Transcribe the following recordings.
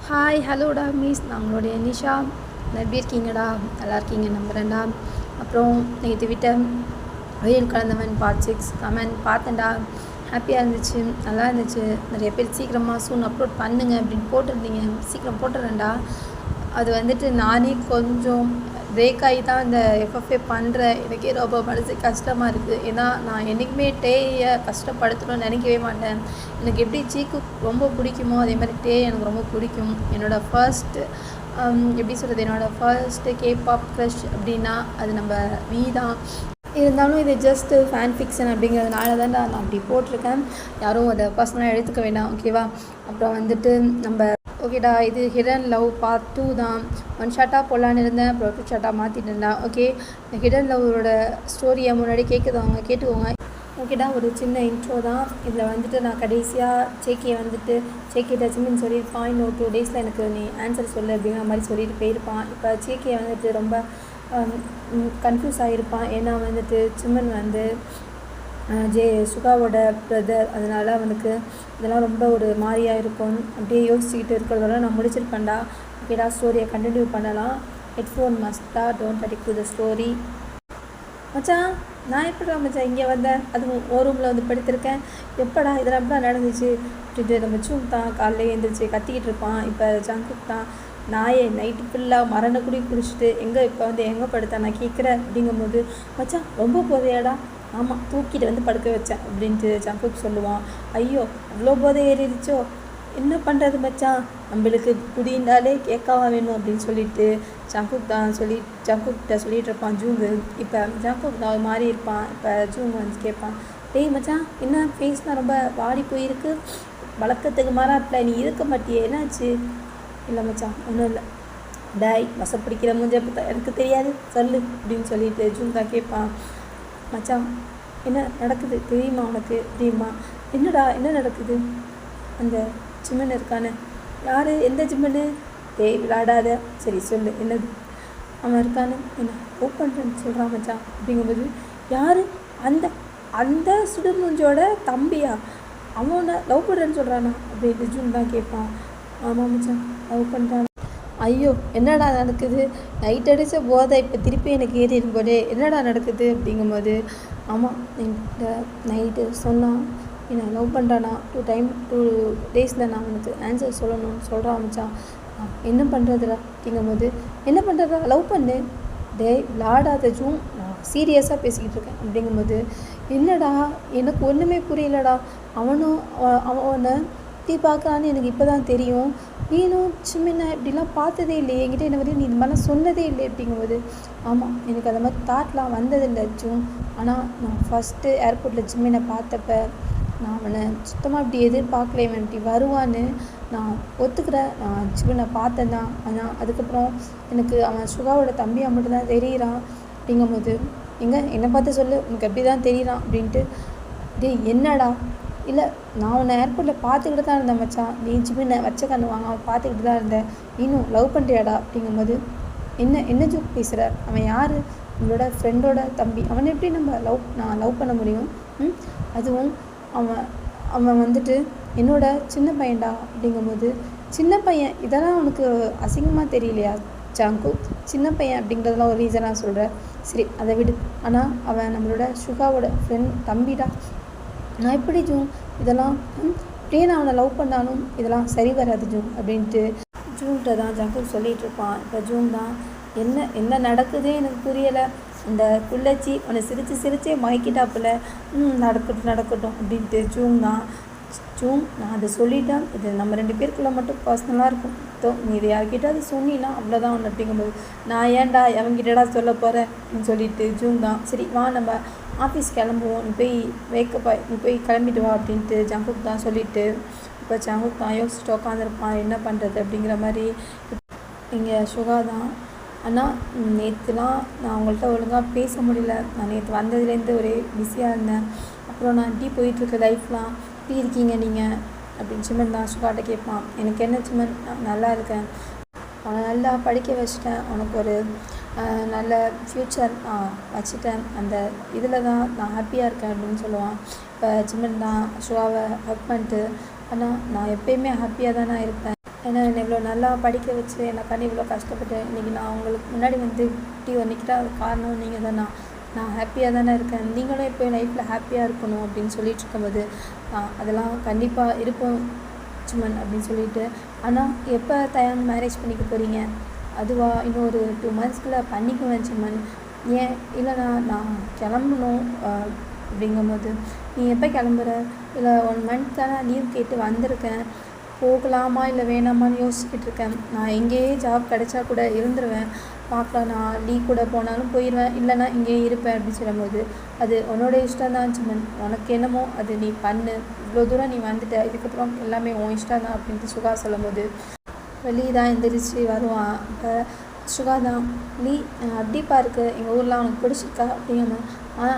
Hi ஹலோடா miss நான் உங்களுடைய நிஷா. எப்படி இருக்கீங்கடா? நல்லா இருக்கீங்க நம்புகிறேன்டா. அப்புறம் நேற்று விட்ட வெயில் கலந்தவன் பார்ட் 6 கமெண்ட் பார்த்தேன்டா. ஹாப்பியாக இருந்துச்சு, நல்லா இருந்துச்சு. நிறைய பேர் சீக்கிரமாக சூன் அப்லோட் பண்ணுங்க அப்படின்னு போட்டிருந்தீங்க. சீக்கிரம் போட்டுறேன்டா. அது வந்துட்டு நானே கொஞ்சம் பிரேக் ஆகி தான் இந்த எஃப்எஃப்ஏ பண்ணுறேன். எனக்கே ரொம்ப மனசு கஷ்டமாக இருக்குது. ஏன்னா நான் என்றைக்குமே டேயை கஷ்டப்படுத்தணும்னு நினைக்கவே மாட்டேன். எனக்கு எப்படி சீக்கு ரொம்ப பிடிக்குமோ அதே மாதிரி டே எனக்கு ரொம்ப பிடிக்கும். என்னோடய ஃபர்ஸ்ட்டு எப்படி சொல்கிறது, என்னோடய ஃபர்ஸ்ட்டு கேபாப் க்ரஷ் அப்படின்னா அது நம்ம வீ தான். இருந்தாலும் இது ஜஸ்ட்டு ஃபேன் ஃபிக்ஷன் அப்படிங்கிறதுனால தான் நான் அப்படி போட்டிருக்கேன். யாரும் அதை பர்சனலாக எடுத்துக்க வேண்டாம், ஓகேவா? அப்புறம் வந்துட்டு நம்ம ஓகேடா, இது ஹிடன் லவ் பார்ட் 2 தான். 1 ஷார்ட்டாக போடலான்னு இருந்தேன், அப்புறம் 2 ஷார்ட்டாக மாற்றிட்டேன்டா. ஓகே, ஹிடன் லவ்வோட ஸ்டோரியை முன்னாடி கேட்குறவங்க கேட்டுக்கோங்க. ஓகேடா, ஒரு சின்ன இன்ட்ரோ தான். இதில் வந்துட்டு நான் கடைசியாக சேக்கியை வந்துட்டு சேக்கிட்ட சிம்மின் சொல்லியிருப்பான், இன்னும் 2 டேஸில் எனக்கு நீ ஆன்சர் சொல்லு அப்படிங்கிற மாதிரி சொல்லிட்டு போயிருப்பான். இப்போ சேக்கியை வந்துட்டு ரொம்ப கன்ஃபியூஸ் ஆகியிருப்பான். ஏன்னா வந்துட்டு சிம்மன் வந்து சுகாவோட பிரதர், அதனால் அவனுக்கு இதெல்லாம் ரொம்ப ஒரு மாதிரியாக இருக்கும். அப்படியே யோசிச்சுக்கிட்டு இருக்கிறதெல்லாம் நான் முடிச்சிருப்பேன்டா. ஓகேடா, ஸ்டோரியை கண்டினியூ பண்ணலாம். ஹெட்ஃபோன் மஸ்டா, don't addict to the story. மச்சான், நான் எப்படா மச்சான் இங்கே வந்தேன்? அதுவும் ஒரு ரூமில் வந்து படுத்திருக்கேன். எப்படா இதெல்லாம் எப்படா நடந்துச்சு அப்படின்ட்டு நம்ம சூம் தான் காலையில் எழுந்திரிச்சு கத்திக்கிட்டு இருப்பான். இப்போ ஜங்குக் தான் நாயை நைட்டு ஃபுல்லாக மரணக்குடி குடிச்சிட்டு இப்போ வந்து எங்கே படுத்தேன் நான் கேட்குறேன் அப்படிங்கும்போது, மச்சான் ரொம்ப போதையாடா? ஆமாம், தூக்கிட்டு வந்து படுக்க வச்சேன் அப்படின்ட்டு ஜங்குக் சொல்லுவான். ஐயோ, அவ்வளோ போதை ஏறிடுச்சோ, என்ன பண்ணுறது மச்சான், நம்மளுக்கு குடினாலே கேட்காவா வேணும் அப்படின்னு சொல்லிட்டு ஜங்குக்கிட்ட சொல்லிகிட்டு இருப்பான் ஜூங்கு. இப்போ ஜங்குக் நான் மாறி இருப்பான். இப்போ ஜூங் வந்து கேட்பான், டேய் மச்சான், என்ன ஃபேஸ்லாம் ரொம்ப வாடி போயிருக்கு, வழக்கத்துக்கு மாறாப்பில் நீ இருக்க மாட்டியே, என்னாச்சு? இல்லை மச்சான், ஒன்றும் இல்லை. டாய் வசப்பிடிக்கிற மூஞ்ச எனக்கு தெரியாது, சொல்லு அப்படின்னு சொல்லிட்டு ஜூங் தான் கேட்பான். மச்சான், என்ன நடக்குது தெரியுமா உனக்கு? தெரியுமா? என்னடா என்ன நடக்குது? அந்த சிம்மன் இருக்கானு. யார்? எந்த சிம்மனு? டேய் விளையாடாத, சரி சொல்லு என்னது? அவன் இருக்கானு, என்ன லவ் பண்ணுறேன்னு சொல்கிறான் மச்சான் அப்படிங்கும்போது, யார்? அந்த அந்த சுடுமூஞ்சோட தம்பியா? அவனை லவ் பண்ணுறேன்னு சொல்கிறானா அப்படின்ட்டு ஜூன் தான் கேட்பான். ஆமாம் மச்சான், லவ் பண்ணுறான். ஐயோ, என்னடா நடக்குது? நைட் அடித்த போதை இப்போ திருப்பி எனக்கு ஏறி இருக்கும்போதே என்னடா நடக்குது அப்படிங்கும்போது, ஆமாம் இந்த நைட்டு சொன்னான் என்ன லவ் பண்ணுறானா, 2 டேஸில் நான் அவனுக்கு ஆன்சர் சொல்லணும்னு சொல்கிறான் மச்சான். என்ன பண்ணுறதுடா அப்படிங்கும்போது, என்ன பண்ணுறதா? லவ் பண்ணு. டே விளாடாத ஜூன், நான் சீரியஸாக பேசிக்கிட்டு இருக்கேன் அப்படிங்கும்போது, என்னடா எனக்கு ஒன்றுமே புரியலடா. அவனை தீ பார்க்கறான்னு எனக்கு இப்போ தான் தெரியும். நீனும் சிம்மினை இப்படிலாம் பார்த்ததே இல்லையே, என்கிட்ட என்ன வரையும் நீ இந்த மாதிரிலாம் சொன்னதே இல்லை அப்படிங்கும்போது, ஆமாம் எனக்கு அந்த மாதிரி தாட்லாம் வந்ததில்லை ஜூன். ஆனால் நான் ஃபஸ்ட்டு ஏர்போர்ட்டில் சிம்மினை பார்த்தப்ப நான் அவனை சுத்தமாக இப்படி எதிர்பார்க்கல, இவன் இப்படி வருவான்னு நான் ஒத்துக்கிறேன். நான் சிம்மினை பார்த்தேன் தான். ஆனால் அதுக்கப்புறம் எனக்கு அவன் சுகாவோட தம்பியாக மட்டும்தான் தெரிகிறான் அப்படிங்கும்போது, என்னை பார்த்து சொல்லு, உனக்கு எப்படி தான் தெரியுறான் அப்படின்ட்டு. என்னடா? இல்லை, நான் உன்னை ஏர்போர்ட்டில் பார்த்துக்கிட்டு தான் இருந்தேன் மச்சான். நீ சிம்மினை வச்ச கண்ணு வாங்க அவன் பார்த்துக்கிட்டு தான் இருந்தேன். நீனும் லவ் பண்ணுறியாடா அப்படிங்கும்போது, என்ன ஜோக் பேசுகிற? அவன் யார்? உங்களோட ஃப்ரெண்டோட தம்பி. அவனை எப்படி நான் லவ் பண்ண முடியும்? அதுவும் அவன் வந்துட்டு என்னோட சின்ன பையன்டா அப்படிங்கும்போது, சின்ன பையன் இதெல்லாம் உனக்கு அசிங்கமாக தெரியலையா ஜாங்கு? சின்ன பையன் அப்படிங்கிறதுலாம் ஒரு ரீசனாக சொல்கிறேன், சரி அதை விடு. ஆனால் அவன் நம்மளோட சுகாவோட ஃப்ரெண்ட் தம்பிடா. நான் எப்படி ஜூன் இதெல்லாம் இப்படியே நான் அவனை லவ் பண்ணாலும் இதெல்லாம் சரி வராது ஜூன் அப்படின்ட்டு ஜூன்கிட்ட தான் ஜங்குக் சொல்லிகிட்டு இருப்பான். இப்போ ஜூன் தான் என்ன நடக்குதே எனக்கு புரியலை. அந்த குள்ளச்சி அவனை சிரிச்சே மயக்கிட்டாப்புல. நடக்கட்டும் அப்படின்ட்டு ஜூன் நான் அதை சொல்லிட்டேன். இது நம்ம 2 பேருக்குள்ளே மட்டும் பர்சனலாக இருக்கும். நீ இது யார்கிட்ட அது சொன்னீன்னா அவ்வளோதான் ஒன்று அப்படிங்கும்போது, நான் ஏன்டா அவங்கிட்டடா சொல்ல போகிறேன் அப்படின்னு சொல்லிட்டு ஜூன் தான், சரி வா நம்ம ஆஃபீஸ் கிளம்புவோம், நீ போய் கிளம்பிட்டு வா அப்படின்ட்டு ஜங்குக் தான் சொல்லிவிட்டு, இப்போ ஜங்குக் தான் யோசிச்சுட்டு உட்காந்துருப்பான் என்ன பண்ணுறது அப்படிங்கிற மாதிரி. இங்கே சுகா தான், ஆனால் நேற்றுலாம் நான் அவங்கள்ட்ட ஒழுங்காக பேச முடியல. நான் நேற்று வந்ததுலேருந்து ஒரே பிஸியாக இருந்தேன். அப்புறம் நான் இப்படி போயிட்டுருக்க லைஃப்லாம் எப்படி இருக்கீங்க நீங்கள் அப்படின்னு சிம்மன் தான் சுகாட்ட கேட்பான். எனக்கு என்ன சிம்மன், நான் நல்லா இருக்கேன், அவனை நல்லா படிக்க வச்சுட்டேன், அவனுக்கு ஒரு நல்ல ஃப்யூச்சர் நான் வச்சுட்டேன், அந்த இதில் தான் நான் ஹாப்பியாக இருக்கேன் அப்படின்னு சொல்லுவான். இப்போ சிம்மன் தான் சுகாவை ஹக் பண்ணிட்டு, ஆனால் நான் எப்போயுமே ஹாப்பியாக தானே இருப்பேன், ஏன்னா என்னை இவ்வளோ நல்லா படிக்க வச்சு எனக்காண்டி இவ்வளோ கஷ்டப்பட்டு இன்றைக்கி நான் உங்களுக்கு முன்னாடி வந்து இப்படி நிற்கிட்டா அது காரணம் நீங்கள் தான். நான் ஹாப்பியாக தானே இருக்கேன், நீங்களும் இப்போ என் லைஃப்பில் ஹாப்பியாக இருக்கணும் அப்படின்னு சொல்லிட்டு இருக்கும்போது அதெல்லாம் கண்டிப்பாக இருப்போம் சுமன் அப்படின்னு சொல்லிட்டு. ஆனால் எப்போ தயாங்க மேரேஜ் பண்ணிக்க போகிறீங்க? அதுவா இன்னும் ஒரு 2 monthsக்குள்ளே பண்ணிக்குவேன் சுமன். ஏன் இல்லைண்ணா நான் கிளம்பணும் அப்படிங்கும்போது, நீ எப்போ கிளம்புற? இல்லை 1 month தானே லீவ் கேட்டு வந்திருக்கேன், போகலாமா இல்லை வேணாமான்னு யோசிச்சுக்கிட்டு இருக்கேன். நான் எங்கேயே ஜாப் கிடைச்சா கூட இருந்துருவேன், பார்க்கலாம், நான் லீவ் கூட போனாலும் போயிடுவேன், இல்லைனா இங்கேயே இருப்பேன் அப்படின்னு சொல்லும்போது, அது உன்னோட இஷ்டம் தான் சுமன், உனக்கு என்னமோ அது நீ பண்ணு, இவ்வளோ தூரம் நீ வந்துட்ட, இதுக்கப்புறம் எல்லாமே உன் இஷ்டம் தான் அப்படின்ட்டு சுகா சொல்லும்போது வெளியே தான் எந்திரிச்சு வருவான். இப்போ சுகா தான், நீ அப்படிப்பா இருக்குது எங்கள் ஊரில் உனக்கு பிடிச்சிருக்கா அப்படிங்கம்மா.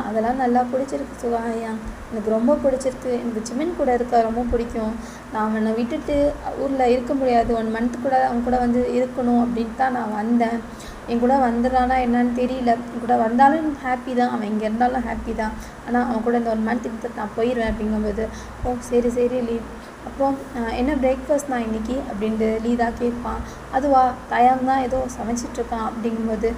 அதெல்லாம் நல்லா பிடிச்சிருக்கு சுகா ஐயா, எனக்கு ரொம்ப பிடிச்சிருக்கு, எனக்கு சிமன் கூட இருக்க ரொம்ப பிடிக்கும், நான் அவனை விட்டுட்டு ஊரில் இருக்க முடியாது, 1 month கூட அவன் கூட வந்து இருக்கணும் அப்படின்ட்டு தான் நான் வந்தேன். என் கூட வந்துடுறானா என்னன்னு தெரியல, என் கூட வந்தாலும் ஹாப்பி தான், அவன் இங்கே இருந்தாலும் ஹாப்பி தான், ஆனால் அவன் கூட இந்த 1 month எடுத்து நான் போயிடுவேன் அப்படிங்கும்போது, ஓ சரி சரி லீ, அப்புறம் என்ன பிரேக்ஃபாஸ்ட் நான் இன்றைக்கி அப்படின்ட்டு லீதா கேட்பான். அதுவா தயாங் தான் ஏதோ சமைச்சிட்ருக்கான் அப்படிங்கும்போது,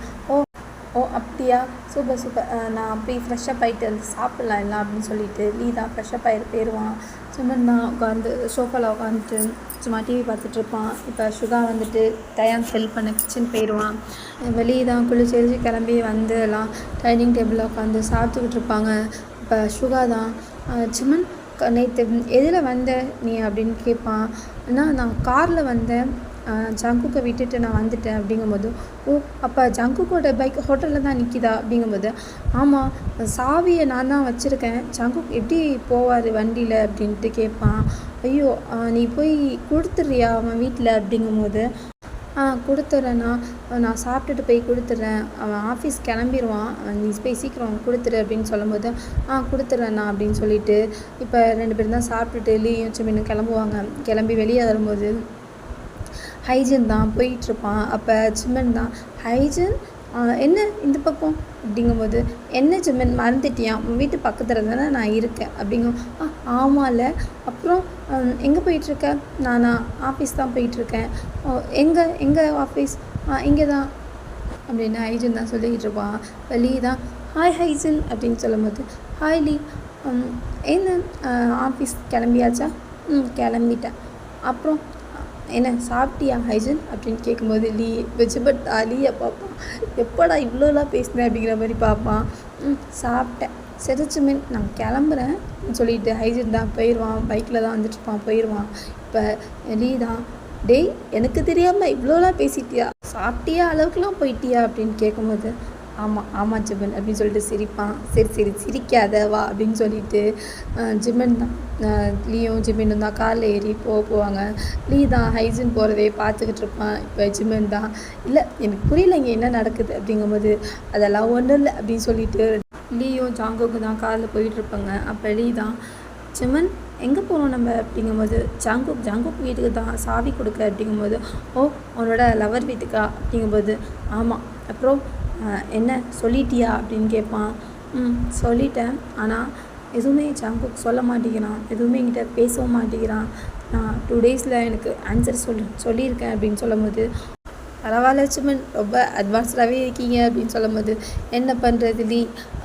ஓ அப்படியா, சூப்பர் சூப்பர், நான் போய் ஃப்ரெஷ்ஷப் ஆகிட்டு வந்து சாப்பிட்லாம் எல்லாம் அப்படின்னு சொல்லிட்டு லீதா ஃப்ரெஷ்ஷப் ஆகிட்டு போயிடுவான். சுமன் தான் உட்காந்து சோஃபாவில் உட்காந்துட்டு சும்மா டிவி பார்த்துட்ருப்பான். இப்போ சுகா வந்துட்டு தயாங் ஹெல்ப் பண்ண கிச்சன் போயிடுவான். வெளியே தான் குளிச்சு கிளம்பி வந்து எல்லாம் டைனிங் டேபிளில் உட்காந்து சாப்பிட்டுக்கிட்டு இருப்பாங்க. இப்போ சுகா தான், சுமன் நேற்று எதில் வந்த நீ அப்படின்னு கேட்பான். நான் காரில் வந்தேன், ஜங்குக்கை விட்டுட்டு நான் வந்துட்டேன் அப்படிங்கும்போது, ஓ அப்போ ஜங்குக்கோட பைக் ஹோட்டலில் தான் நிற்கிதா அப்படிங்கும்போது, ஆமாம் சாவியை நான் தான் வச்சுருக்கேன், ஜங்குக் எப்படி போவார் வண்டியில் அப்படின்ட்டு கேட்பான். ஐயோ நீ போய் கொடுத்துட்றியா அவன் வீட்டில் அப்படிங்கும்போது, கொடுத்துட்றேண்ணா, நான் சாப்பிட்டுட்டு போய் கொடுத்துட்றேன், அவன் ஆஃபீஸ் கிளம்பிடுவான், நீ போய் சீக்கிரம் கொடுத்துரு அப்படின்னு சொல்லும்போது, கொடுத்துட்றேண்ணா அப்படின்னு சொல்லிட்டு இப்போ 2 பேரும் தான் சாப்பிட்டுட்டு லீயும் சிமின்னு கிளம்புவாங்க. கிளம்பி வெளியே வரும்போது ஹைஜன் தான் போயிட்டுருப்பான். அப்போ சிம்மன் தான், ஹைஜன் என்ன இந்த பக்கம் அப்படிங்கும்போது, என்ன சிம்மன் மறந்துட்டியா, உன் வீட்டு பக்கத்தில் தானே நான் இருக்கேன் அப்படிங்கும். ஆமாம்ல, அப்புறம் எங்கே போயிட்டுருக்க? நானா ஆஃபீஸ் தான் போயிட்டுருக்கேன். எங்கே ஆஃபீஸ்? இங்கே தான் அப்படின்னு ஹைஜன் தான் சொல்லிக்கிட்டு இருப்பான். வெளியே தான், ஹாய் ஹைஜன் அப்படின்னு சொல்லும்போது, ஹாய் லீ, என்ன ஆஃபீஸ் கிளம்பியாச்சா? கிளம்பிட்டேன். அப்புறம் என்ன சாப்பிட்டியா ஹைஜன் அப்படின்னு கேட்கும்போது லீ வெஜிபட் லீயை பார்ப்பான். எப்படா இவ்வளோலாம் பேசினேன் அப்படிங்கிற மாதிரி பார்ப்பான். சாப்பிட்டேன், சரி சுமின் நான் கிளம்புறேன் சொல்லிட்டு ஹைஜன் தான் போயிடுவான். பைக்கில் தான் வந்துட்டுருப்பான், போயிடுவான். இப்போ லீ தான், டேய் எனக்கு தெரியாமல் இவ்வளோலாம் பேசிட்டியா, சாப்பிட்டியா அளவுக்குலாம் போயிட்டியா அப்படின்னு கேட்கும்போது, ஆமாம் ஜிமன் அப்படின்னு சொல்லிட்டு சிரிப்பான். சரி சிரிக்காத வா அப்படின்னு சொல்லிட்டு ஜிமன் தான் லீயும் ஜிமினும் தான் காரில் ஏறி போவாங்க. லீ தான் ஹைஜன் போகிறதே பார்த்துக்கிட்டு இருப்பான். இப்போ ஜிமன் தான், இல்லை எனக்கு புரியல இங்கே என்ன நடக்குது அப்படிங்கும்போது, அதெல்லாம் ஒன்றும் இல்லை அப்படின்னு சொல்லிட்டு லீயும் ஜாங்குக்கு தான் காரில் போயிட்டுருப்பாங்க. அப்போ லீ தான், ஜிமன் எங்கே போகணும் நம்ம அப்படிங்கும்போது, ஜாங்குக் வீட்டுக்கு தான் சாவி கொடுக்க அப்படிங்கும்போது, ஓ உன்னோட லவர் வீட்டுக்கா அப்படிங்கும்போது, ஆமாம், அப்புறம் என்ன சொல்லிட்டியா அப்படின்னு கேட்பான். சொல்லிட்டேன், ஆனால் எதுவுமே ஜங்குக் சொல்ல மாட்டேங்கிறான், எதுவுமே என்கிட்ட பேசவும் மாட்டேங்கிறான், நான் 2 daysல எனக்கு ஆன்சர் சொல்லியிருக்கேன் அப்படின்னு சொல்லும்போது, பரவாயில்ல சுமன் ரொம்ப அட்வான்ஸ்டாகவே இருக்கீங்க அப்படின்னு சொல்லும்போது, என்ன பண்ணுறது லீ,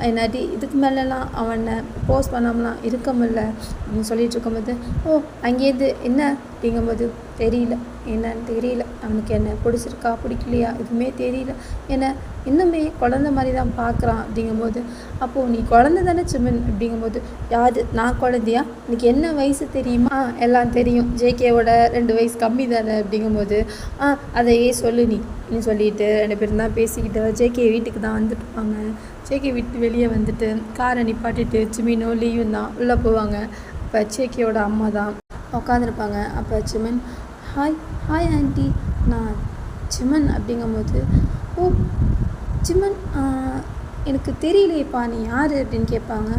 என்னாட்டி இதுக்கு மேலெலாம் அவனை போஸ்ட் பண்ணாமலாம் இருக்க முடியல அப்படின்னு சொல்லிட்டு இருக்கும்போது, ஓ அங்கேருந்து என்ன அப்படிங்கும்போது, தெரியல என்னன்னு தெரியல, அவனுக்கு என்ன பிடிச்சிருக்கா பிடிக்கலையா எதுவுமே தெரியல, என்ன இன்னுமே குழந்த மாதிரி தான் பார்க்குறான் அப்படிங்கும்போது, அப்போது நீ குழந்த தானே சுமன் அப்படிங்கும்போது, யார் நான் குழந்தையா, எனக்கு என்ன வயசு தெரியுமா, எல்லாம் தெரியும், ஜேகேவோட 2 வயசு கம்மி தானே அப்படிங்கும்போது, அதையே சொல்லு நீ சொல்லிட்டு 2 பேரும் தான் பேசிக்கிட்டு ஜேகே வீட்டுக்கு தான் வந்துட்டுருப்பாங்க. ஜேகே வீட்டு வெளியே வந்துட்டு காரை நிப்பாட்டிட்டு சிமினோ லீயும் தான் உள்ளே போவாங்க. இப்போ ஜேகேவோட அம்மா தான் உட்காந்துருப்பாங்க. அப்போ சிமன், ஹாய் ஆண்டி, நான் சிமன் அப்படிங்கும்போது, ஓ சிமன் எனக்கு தெரியலையேப்பா நீ யார் அப்படின்னு கேட்பாங்க.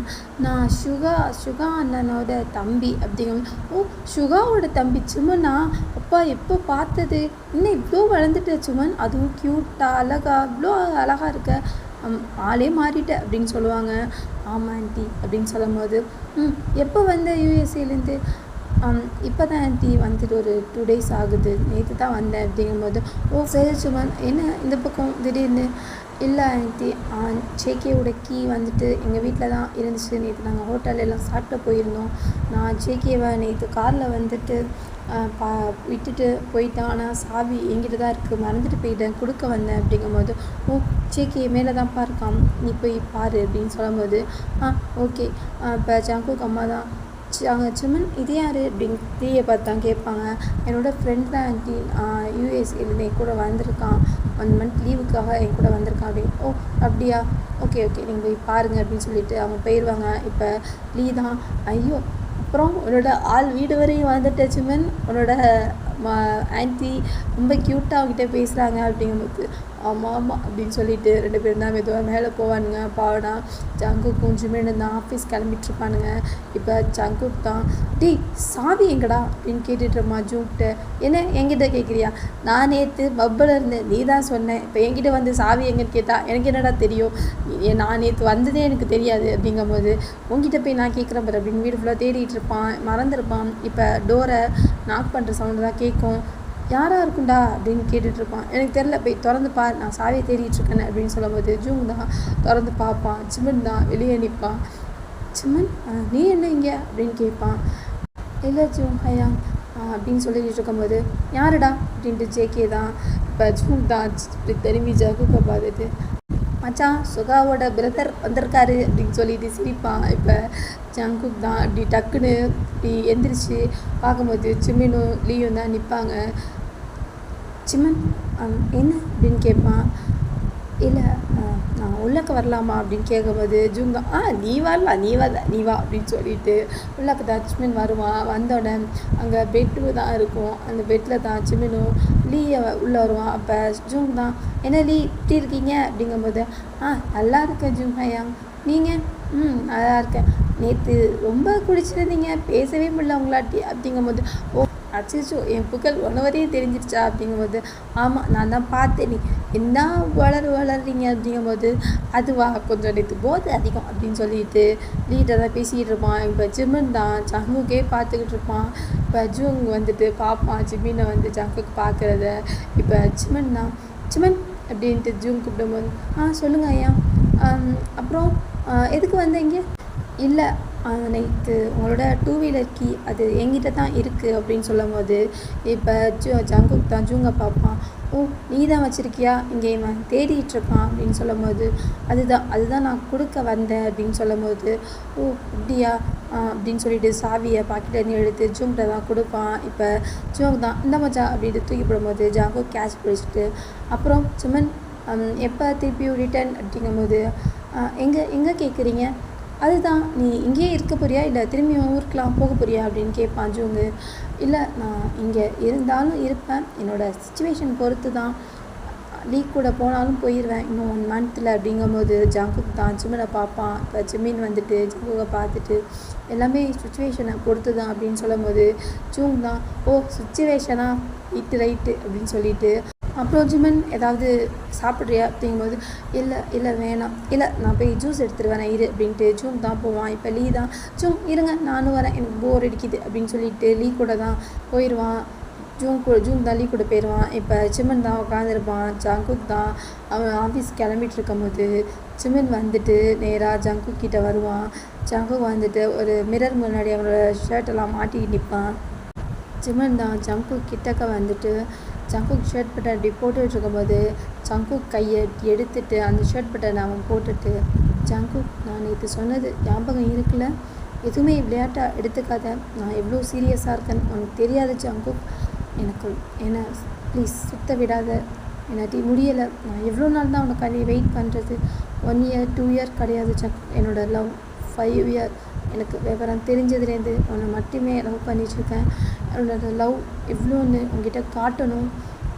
நான் சுகா அண்ணனோட தம்பி அப்படிங்கும்போது, ஓ சுகாவோட தம்பி சிமனா, அப்பா எப்போ பார்த்தது, இன்னும் இவ்வளோ வளர்ந்துட்ட சுமன், அதுவும் க்யூட்டாக அழகா இவ்வளோ அழகாக இருக்க, ஆளே மாறிட்ட அப்படின்னு சொல்லுவாங்க. ஆமாம் ஆண்டி அப்படின்னு சொல்லும்போது, எப்போ வந்த யூஎஸ்ஏலேருந்து? இப்போ தான் ஆன்ட்டி வந்துட்டு ஒரு 2 days ஆகுது, நேற்று தான் வந்தேன் அப்படிங்கும்போது, ஓ சரி சுமன், என்ன இந்த பக்கம் திடீர்னு? இல்லை ஆன்ட்டி, ஜேகேவோட கீ வந்துட்டு எங்கள் வீட்டில் தான் இருந்துச்சு. நேற்று நாங்கள் ஹோட்டலெல்லாம் சாப்பிட்டு போயிருந்தோம். நான் ஜேகேவை நேற்று காரில் வந்துட்டு விட்டுட்டு போயிட்டேன். ஆனால் சாவி எங்கிட்ட தான் இருக்குது, மறந்துட்டு போயிட்டேன், கொடுக்க வந்தேன் அப்படிங்கும்போது, ஓ ஜேகே மேலே தான்ப்பா இருக்கான், நீ போய் பாரு அப்படின்னு சொல்லும்போது, ஓகே. இப்போ ஜங்குக்கு அம்மா தான், சுமன் இது யார் அப்படின்னு தீயை பார்த்து தான் கேட்பாங்க. என்னோடய ஃப்ரெண்ட் தான் ஆன்ட்டி, யூஎஸ்ஏலேருந்து என் கூட வந்திருக்கான், 1 month லீவுக்காக என் கூட வந்திருக்கான் அப்படின்னு. ஓ அப்படியா, ஓகே ஓகே, நீங்கள் போய் பாருங்கள் அப்படின்னு சொல்லிட்டு அவங்க போயிடுவாங்க. இப்போ லீ தான், ஐயோ அப்புறம் உன்னோட ஆள் வீடு வரையும் வந்துட்டு சுமன், உன்னோட ஆன்ட்டி ரொம்ப க்யூட்டாக அவங்ககிட்ட பேசுகிறாங்க அப்படிங்கும்போது, ஆமாம் அப்படின்னு சொல்லிட்டு 2 பேரும் தான் மெதுவாக மேலே போவானுங்க. பாவனா ஜங்குக்கும் ஜிமினும் தான் ஆஃபீஸ் கிளம்பிட்டுருப்பானுங்க. இப்போ ஜங்குக் தான், டேய் சாவி எங்கடா அப்படின்னு கேட்டுட்ருமா ஜூங்கிட்ட. என்ன என்கிட்ட கேட்குறியா? நான் நேற்று பப்பில் இருந்தேன், நீ தான் சொன்னேன், இப்போ என்கிட்ட வந்து சாவி எங்கன்னு கேட்டால் எனக்கு என்னடா தெரியும், நான் நேற்று வந்ததே எனக்கு தெரியாது அப்படிங்கும்போது, உங்ககிட்ட போய் நான் கேட்குறேன் பாரு அப்படின்னு வீடு ஃபுல்லாக தேடிட்டு இருப்பான், மறந்துருப்பான். இப்போ டோரை நாக் பண்ணுற சவுண்டு தான் கேட்கும். யாராக இருக்குண்டா அப்படின்னு கேட்டுட்ருப்பான். எனக்கு தெரில, போய் திறந்து பார், நான் சாவியை தேடிட்டுருக்கேன் அப்படின்னு சொல்லும்போது ஜூங் தான் திறந்து பார்ப்பான். சிமன் தான் வெளியே நிற்பான். சிமன், நீ என்ன இங்கே அப்படின்னு கேட்பான். இல்லை ஜூங் ஹையா அப்படின்னு சொல்லிட்டு இருக்கும்போது, யாருடா அப்படின்ட்டு ஜேகே தான். இப்போ ஜூங் தான் திரும்பி ஜகுக்கை பார்த்துட்டு, மச்சான் சுகாவோட பிரதர் வந்திருக்காரு அப்படின்னு சொல்லிட்டு சிரிப்பான். இப்போ ஜங்குக் தான் அப்படி டக்குன்னு இப்படி எந்திரிச்சு பார்க்கும்போது சிமினும் லீயும் தான் நிற்பாங்க. சிமன் என்ன அப்படின்னு கேட்பான். இல்லை நான் உள்ளக்க வரலாமா அப்படின்னு கேட்கும்போது ஜூங் தான், நீ வரலாம், நீ வா அப்படின்னு சொல்லிட்டு உள்ளக்க தான் சிமின் வருவான். வந்தோடனே அங்கே பெட்டு தான் இருக்கும், அந்த பெட்டில் தான் சிமினும் லீயை உள்ளே வருவான். அப்போ ஜூங் தான், என்ன லீ இப்படி இருக்கீங்க அப்படிங்கும்போது, நல்லா இருக்கேன் ஜூங் ஹயாங், நீங்கள்? நல்லா இருக்கேன். நேற்று ரொம்ப குடிச்சிருந்தீங்க, பேசவே முடியல உங்களாட்டி அப்படிங்கும்போது, ஓ அச்சிச்சோ என் புகழ் உணவரையும் தெரிஞ்சிருச்சா அப்படிங்கும்போது, ஆமாம் நான் தான் பார்த்தேன், நீ என்ன வளர்றீங்க அப்படிங்கும்போது, அதுவா கொஞ்சம் நேற்று போது அதிகம் அப்படின்னு சொல்லிட்டு லீட்டை தான் பேசிக்கிட்டு இருப்பான். இப்போ ஜிமின் தான் ஜங்குக்கே பார்த்துக்கிட்டு இருப்பான். இப்போ ஜூங் வந்துட்டு பார்ப்பான் ஜிமினை வந்து ஜங்குக்கு பார்க்குறத. இப்போ ஜிமின் தான், ஜிமின் அப்படின்ட்டு ஜூங் கூப்பிடும்போது, சொல்லுங்கள் ஐயா, அப்புறம் எதுக்கு வந்தீங்க? இல்லை நேற்று உங்களோட 2 வீலர் கீ அது என்கிட்ட தான் இருக்குது அப்படின்னு சொல்லும் போது, இப்போ ஜங்குக் தான் ஜூங்கை பார்ப்பான். ஓ நீ தான் வச்சுருக்கியா, இங்கே இவன் தேடிட்டுருக்கான் அப்படின்னு சொல்லும் போது, அதுதான் நான் கொடுக்க வந்தேன் அப்படின்னு சொல்லும் போது, ஓ அப்படியா அப்படின்னு சொல்லிட்டு சாவியை பாக்கெட்லேருந்து எடுத்து ஜூங்கிட்ட தான் கொடுப்பான். இப்போ ஜூங் தான், இந்த மச்சா அப்படின்ட்டு தூக்கி போடும்போது ஜங்குக் கேட்ச் பிடிச்சிட்டு, அப்புறம் சுமன் எப்போ திருப்பி ரிட்டர்ன் அப்படிங்கும்போது, எங்கே கேட்குறீங்க? அதுதான், நீ இங்கேயே இருக்க போறியா இல்லை திரும்பி ஊருக்கெலாம் போக போறியா அப்படின்னு கேட்பான் ஜூங்கு. இல்லை நான் இங்கே இருந்தாலும் இருப்பேன், என்னோடய சுச்சுவேஷன் பொறுத்து தான், லீக் கூட போனாலும் போயிடுவேன் இன்னும் 1 monthல அப்படிங்கும்போது ஜங்குக் தான் ஜிமினை பார்ப்பான். இப்போ ஜிமின் வந்துட்டு ஜங்குக்கை பார்த்துட்டு, எல்லாமே சுச்சுவேஷனை பொறுத்து தான் அப்படின்னு சொல்லும் போது ஜூங் தான், ஓ சுச்சுவேஷனா, ரைட்டு அப்படின்னு சொல்லிட்டு, அப்புறம் ஜிமன் ஏதாவது சாப்பிட்றியா அப்படிங்கும்போது, இல்லை வேணாம், இல்லை நான் போய் ஜூஸ் எடுத்துகிட்டு வரேன் இரு அப்படின்ட்டு ஜூங் தான் போவான். இப்போ லீ தான், ஜூங் இருங்க நானும் வரேன், எனக்கு போர் அடிக்குது அப்படின்னு சொல்லிட்டு லீ கூட தான் போயிடுவான். ஜூங் தான் லீ கூட போயிடுவான். இப்போ ஜிமன் தான் உட்காந்துருப்பான். ஜங்குக் தான் அவன் ஆஃபீஸ் கிளம்பிட்டு இருக்கும்போது ஜிமன் வந்துட்டு நேராக ஜங்குக் கிட்டே வருவான். ஜங்குக் வந்துட்டு ஒரு மிரர் முன்னாடி அவனோட ஷர்ட்டெல்லாம் மாட்டிக்கிட்டு நிற்பான். ஜிமன் தான் ஜங்குக் கிட்டக்க வந்துட்டு ஜங்குக் ஷர்ட் பட்டன் அப்படி போட்டுட்டு இருக்கும்போது ஜங்குக் கையை எடுத்துட்டு அந்த ஷர்ட் பட்டனை அவன் போட்டுட்டு, ஜங்குக் நான் நேற்று சொன்னது ஞாபகம் இருக்குல்ல, எதுவுமே விளையாட்டாக எடுத்துக்காத, நான் எவ்வளோ சீரியஸாக இருக்கேன்னு உனக்கு தெரியாது ஜங்குக், என்னை ப்ளீஸ் சுத்த விடாத, என்னாட்டி முடியலை, நான் எவ்வளோ நாள் தான் உனக்காண்டி வெயிட் பண்ணுறது, 1 year 2 year கிடையாது என்னோடய லவ் 5 year, எனக்கு விவரம் தெரிஞ்சதுலேருந்து உன்னை மட்டுமே லவ் பண்ணிகிட்ருக்கேன், என்னோட லவ் எவ்வளோன்னு உங்ககிட்ட காட்டணும்,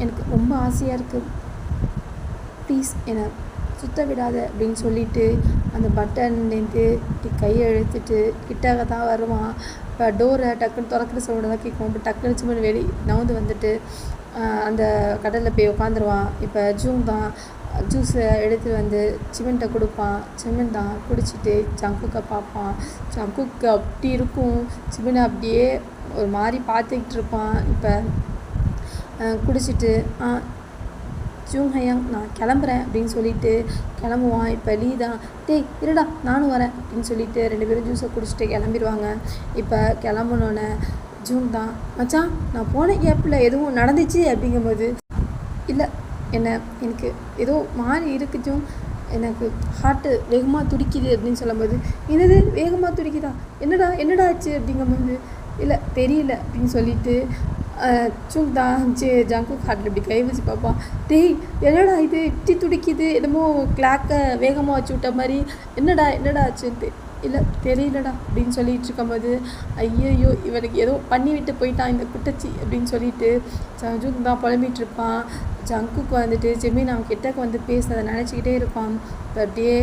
எனக்கு ரொம்ப ஆசையாக இருக்குது, ப்ளீஸ் என்னை சுத்த விடாத அப்படின்னு சொல்லிட்டு அந்த பட்டன்லேருந்து கையை இழுத்துட்டு கிட்டாக தான் வருவான். இப்போ டோரை டக்குன்னு திறக்கிற சவுண்டு தான் கேட்கும். இப்போ டக்குன்னு சும்மா வெளி நவுந்து வந்துட்டு அந்த கடலில் போய் உட்காந்துருவான். இப்போ ஜூங் தான் ஜூஸை எடுத்துகிட்டு வந்து சிமெண்ட்டை கொடுப்பான். சிமெண்ட் தான் குடிச்சிட்டு ஜங்குக்கை பார்ப்பான். ஜங்குக்கு அப்படி இருக்கும். சிமெண்ட் அப்படியே ஒரு மாதிரி பார்த்துக்கிட்டு இருப்பான். இப்போ குடிச்சிட்டு ஜூஹையாங் நான் கிளம்புறேன் அப்படின்னு சொல்லிட்டு கிளம்புவான். இப்போ லீ தான் டேய் இருடா நானும் வரேன் அப்படின்னு சொல்லிட்டு 2 பேரும் ஜூஸை குடிச்சிட்டு கிளம்பிடுவாங்க. இப்போ கிளம்புனோன்னே ஜூன் தான் மச்சான் நான் போன கேப்பில் எதுவும் நடந்துச்சு அப்படிங்கும்போது இல்லை எனக்கு ஏதோ மாறி இருக்கு ஜூன், எனக்கு ஹார்ட்டு வேகமாக துடிக்குது அப்படின்னு சொல்லும்போது என்னது வேகமாக துடிக்குதா, என்னடா ஆச்சு அப்படிங்கும்போது இல்லை தெரியல அப்படின்னு சொல்லிட்டு ஜூன் தான் ஜங்குக் ஹார்ட்டில் இப்படி கை வச்சு பார்ப்பான். டேய் என்னடா இது இப்படி துடிக்குது, என்னமோ கிளாக்கை வேகமாக வச்சு விட்ட மாதிரி, என்னடா ஆச்சுன்ட்டு இல்லை தெரியலடா அப்படின்னு சொல்லிட்டு இருக்கும்போது ஐயோ இவனுக்கு ஏதோ பண்ணி விட்டு போயிட்டான் இந்த குட்டச்சி அப்படின்னு சொல்லிட்டு ஜங்குக் தான் புலம்பிகிட்டு இருப்பான். ஜங்குக்கு வந்துட்டு ஜெமின் அவன் கிட்டக்கு வந்து பேசுனதை நினச்சிக்கிட்டே இருப்பான். இப்போ அப்படியே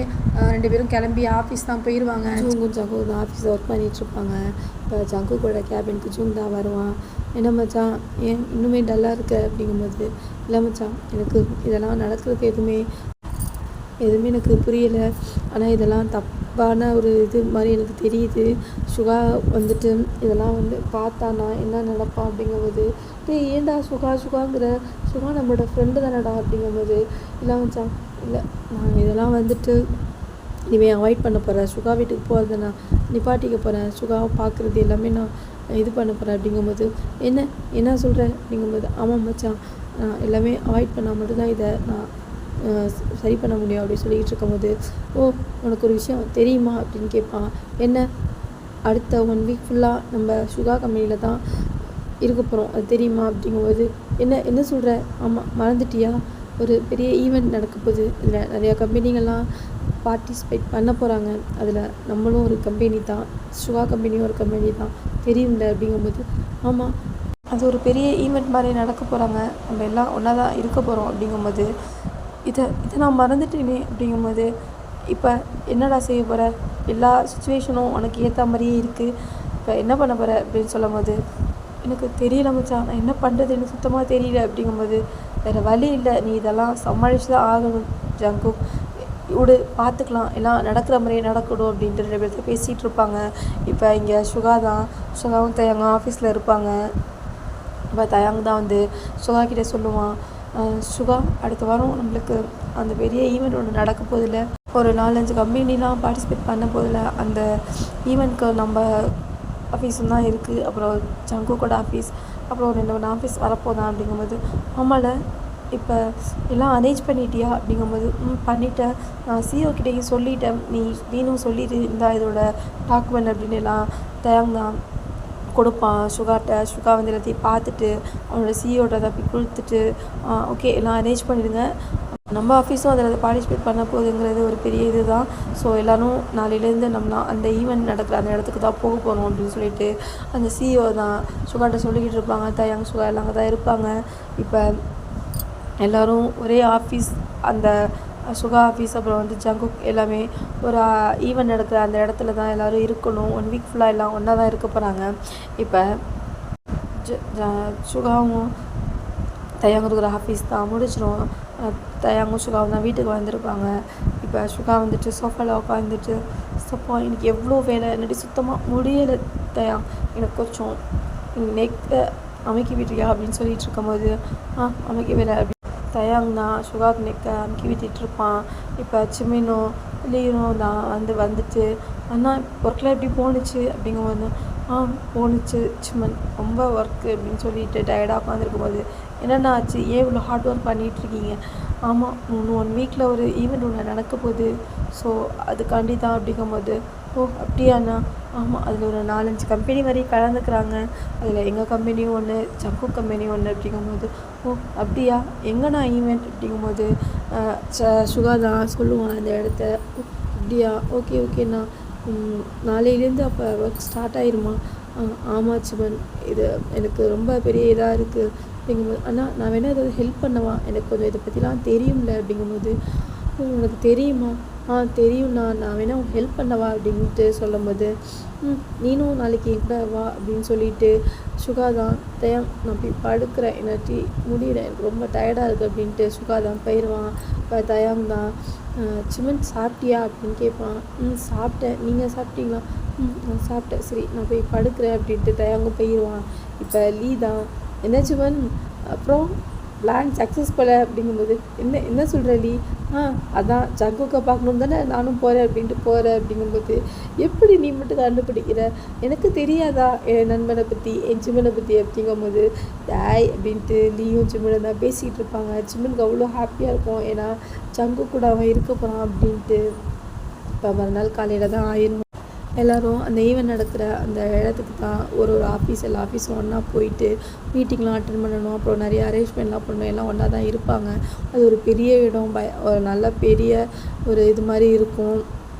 2 பேரும் கிளம்பி ஆஃபீஸ் தான் போயிடுவாங்க. ஜூங்கும் ஜங்குக் தான் ஆஃபீஸில் ஒர்க் பண்ணிகிட்ருப்பாங்க. இப்போ ஜங்குக்கோட கேபினுக்கு ஜூங் தான் வருவான். என்ன மச்சான் ஏன் இன்னுமே டல்லாக இருக்க அப்படிங்கும்போது இல்லை மச்சான் எனக்கு இதெல்லாம் நடக்கிறதுக்கு எதுவுமே எனக்கு புரியலை, ஆனால் இதெல்லாம் தப்பான ஒரு இது மாதிரி எனக்கு தெரியுது. சுகா வந்துட்டு இதெல்லாம் வந்து பார்த்தானா என்ன நடப்பான் அப்படிங்கும்போது டேய் ஏன்டா சுகாங்கிற சுகா நம்மளோட ஃப்ரெண்டு தானடா அப்படிங்கும்போது இல்லை மச்சான் இல்லை நான் இதெல்லாம் வந்துட்டு இனிமேல் அவாய்ட் பண்ண போகிறேன். சுகா வீட்டுக்கு போகிறத நான் நிப்பாட்டிக்க போகிறேன். சுகாவை பார்க்குறது எல்லாமே நான் இது பண்ண போகிறேன் அப்படிங்கும்போது என்ன சொல்கிற அப்படிங்கும்போது ஆமாம் மச்சான் நான் எல்லாமே அவாய்ட் பண்ணால் மட்டும்தான் இதை நான் சரி பண்ண முடியும் அப்படின்னு சொல்லிக்கிட்டு இருக்கும்போது உனக்கு ஒரு விஷயம் தெரியுமா அப்படின்னு கேட்பான். என்ன அடுத்த 1 வீக் ஃபுல்லாக நம்ம சுகா கம்பெனியில் தான் இருக்க போகிறோம் அது தெரியுமா அப்படிங்கும்போது என்ன சொல்கிற, ஆமாம் மறந்துட்டியா, ஒரு பெரிய ஈவெண்ட் நடக்க போகுது, இதில் நிறையா கம்பெனிகள்லாம் பார்ட்டிசிபேட் பண்ண போகிறாங்க, அதில் நம்மளும் ஒரு கம்பெனி தான், சுகா கம்பெனியும் ஒரு கம்பெனி தான் தெரியும்ல அப்படிங்கும்போது ஆமாம் அது ஒரு பெரிய ஈவெண்ட் மாதிரி நடக்க போகிறாங்க, நம்ம எல்லாம் ஒன்றா தான் இருக்க போகிறோம் அப்படிங்கும்போது இதை நான் மறந்துட்டேனே அப்படிங்கும்போது இப்போ என்னடா செய்ய போகிற, எல்லா சுச்சுவேஷனும் உனக்கு ஏற்ற மாதிரியே இருக்குது, இப்போ என்ன பண்ண போகிற அப்படின்னு சொல்லும் போது எனக்கு தெரியல மச்சான் நான் என்ன பண்ணுறதுன்னு சுத்தமாக தெரியல அப்படிங்கும்போது வேறு வழி இல்லை, நீ இதெல்லாம் சமாளித்து தான் ஆகணும் ஜங்குக், விடு பார்த்துக்கலாம், எல்லாம் நடக்கிற மாதிரியே நடக்கணும் அப்படின்ட்டு 2 பேர்த்த பேசிகிட்டு இருப்பாங்க. இப்போ இங்கே சுகாவும் தயாங்க ஆஃபீஸில் இருப்பாங்க. இப்போ தயாங் தான் வந்து சுகா கிட்டே சொல்லுவான், சுகா அடுத்த வாரம் நம்மளுக்கு அந்த பெரிய ஈவெண்ட் ஒன்று நடக்க போதில்ல, ஒரு 4-5 கம்பெனிலாம் பார்ட்டிசிபேட் பண்ண போதில்ல, அந்த ஈவெண்ட்க்கு நம்ம ஆஃபீஸும் தான் இருக்குது, அப்புறம் ஜங்குக்கோட ஆஃபீஸ், அப்புறம் 2 ஆஃபீஸ் வரப்போதான் அப்படிங்கும்போது ஆமாம்ல இப்போ எல்லாம் அரேஞ்ச் பண்ணிட்டியா அப்படிங்கும்போது பண்ணிட்டேன், நான் சிஓ கிட்டேயும் சொல்லிட்டேன், நீனும் சொல்லிட்டு இந்த இதோட டாக்குமெண்ட் அப்படின்னு எல்லாம் தயாங் தான் கொடுப்பான் சுகா வந்து எல்லாத்தையும் பார்த்துட்டு அவனோட சிஓட அதை போய் கொடுத்துட்டு ஓகே எல்லாம் அரேஞ்ச் பண்ணிடுங்க, நம்ம ஆஃபீஸும் அதில் பார்ட்டிசிபேட் பண்ண போகுதுங்கிறது ஒரு பெரிய இது தான், ஸோ எல்லோரும் நாளையிலேருந்து நம்ம அந்த ஈவெண்ட் நடக்கிற அந்த இடத்துக்கு தான் போக போகிறோம் அப்படின்னு சொல்லிட்டு அந்த சிஓ தான் சுகாட்ட சொல்லிக்கிட்டு இருப்பாங்க. தயாங் சுகா எல்லாம் அங்கே தான் இருப்பாங்க. இப்போ எல்லோரும் ஒரே ஆஃபீஸ், அந்த சுகா ஆஃபீஸ் அப்புறம் வந்து ஜங்குக் எல்லாமே ஒரு ஈவெண்ட் நடக்கிற அந்த இடத்துல தான் எல்லோரும் இருக்கணும். 1 வீக் ஃபுல்லாக எல்லாம் ஒன்றா தான் இருக்க போகிறாங்க. இப்போ சுகாவும் தயாங் இருக்கிற ஆஃபீஸ் தான் முடிச்சிடும். தயாங்கும் சுகாவும் தான் வீட்டுக்கு வந்திருப்பாங்க. இப்போ சுகா வந்துட்டு சோஃபாவில் உட்காந்துட்டு சப்பா எனக்கு எவ்வளோ வேலை என்னடி சுத்தமாக முடியலை தயாங், எனக்கு கொஞ்சம் நெக்கை அமைக்கி விட்டுறியா அப்படின்னு சொல்லிட்டு இருக்கும்போது அமைக்கி வேலை அப்படி தயாங் தான் சுகாவுக்கு நெக்கை அமுக்கி விட்டுட்ருப்பான். இப்போ சிமினும் லீனும் தான் வந்துட்டு அண்ணா ஒர்க்கில் எப்படி போணுச்சு அப்படிங்கும்போது போணுச்சு சிமன் ரொம்ப ஒர்க்கு அப்படின்னு சொல்லிட்டு டயர்டாக உட்காந்துருக்கும்போது என்னென்ன ஆச்சு, ஏன் இவ்வளோ ஹார்ட் ஒர்க் பண்ணிகிட்ருக்கீங்க, ஆமாம் 1 வீக்கில் ஒரு ஈவெண்ட் ஒன்று நடக்க போகுது, ஸோ அதுக்காண்டி தான் அப்படிங்கும்போது அப்படியாண்ணா, ஆமாம் அதில் ஒரு 4-5 கம்பெனி வரையும் கலந்துக்கிறாங்க, அதில் எங்கள் கம்பெனியும் ஒன்று ஜங்குக் கம்பெனியும் ஒன்று அப்படிங்கும்போது அப்படியா எங்கண்ணா ஈவெண்ட் அப்படிங்கும்போது சுகா தான் சொல்லுவான் அந்த இடத்த. அப்படியா ஓகேண்ணா நாளையிலேருந்து அப்போ ஒர்க் ஸ்டார்ட் ஆயிருமா, ஆமாம் சிவன் இது எனக்கு ரொம்ப பெரிய இதாக இருக்குது அப்படிங்கும்போது அண்ணா நான் வேணால் ஏதாவது ஹெல்ப் பண்ணவா, எனக்கு கொஞ்சம் இதை பற்றிலாம் தெரியும்ல அப்படிங்கும்போது உனக்கு தெரியுமா, தெரியும்ண்ணா நான் வேணால் ஹெல்ப் பண்ணவா அப்படின்ட்டு சொல்லும்போது நீனும் நாளைக்கு கூட வா அப்படின்னு சொல்லிட்டு சுகா தான் தயாங் நான் போய் படுக்கிறேன், இல்லாட்டி முடியல, எனக்கு ரொம்ப டயர்டாக இருக்குது அப்படின்ட்டு சுகா தான் போயிடுவான். இப்போ தயாங் தான் சிமன் சாப்பிட்டியா அப்படின்னு கேட்பான். சாப்பிட்டேன், நீங்கள் சாப்பிட்டீங்களா? நான் சாப்பிட்டேன், சரி நான் போய் படுக்கிறேன் அப்படின்ட்டு தயாங்கும் போயிடுவான். இப்போ லீ தான் என்ன சிமன் அப்புறம் பிளான் சக்ஸஸ் போல அப்படிங்கும்போது என்ன என்ன சொல்கிற லீ? அதான் ஜங்குக்கை பார்க்கணும் தானே நானும் போகிறேன் அப்படின்ட்டு போகிறேன் அப்படிங்கும்போது எப்படி நீ மட்டும் கண்டுபிடிக்கிற, எனக்கு தெரியாதா என் நண்பனை பற்றி என் சிம்மனை பற்றி அப்படிங்கும்போது டேய் அப்படின்ட்டு லீயும் சிம்மனும் தான் பேசிக்கிட்டு இருப்பாங்க. சிம்மனுக்கு அவ்வளோ ஹாப்பியாக இருக்கும், ஏன்னா ஜங்கு கூட அவன் இருக்க போகிறான் அப்படின்ட்டு. இப்போ மறுநாள் காலையில் தான் ஆயிரும். எல்லோரும் அந்த ஈவெண்ட் நடக்கிற அந்த இடத்துக்கு தான் ஒரு எல்லா ஆஃபீஸும் ஒன்றா போயிட்டு மீட்டிங்லாம் அட்டன் பண்ணணும், அப்புறம் நிறைய அரேஞ்ச்மெண்ட்லாம் பண்ணணும், எல்லாம் ஒன்றா தான் இருப்பாங்க. அது ஒரு பெரிய இடம், ஒரு நல்ல பெரிய ஒரு இது மாதிரி இருக்கும்.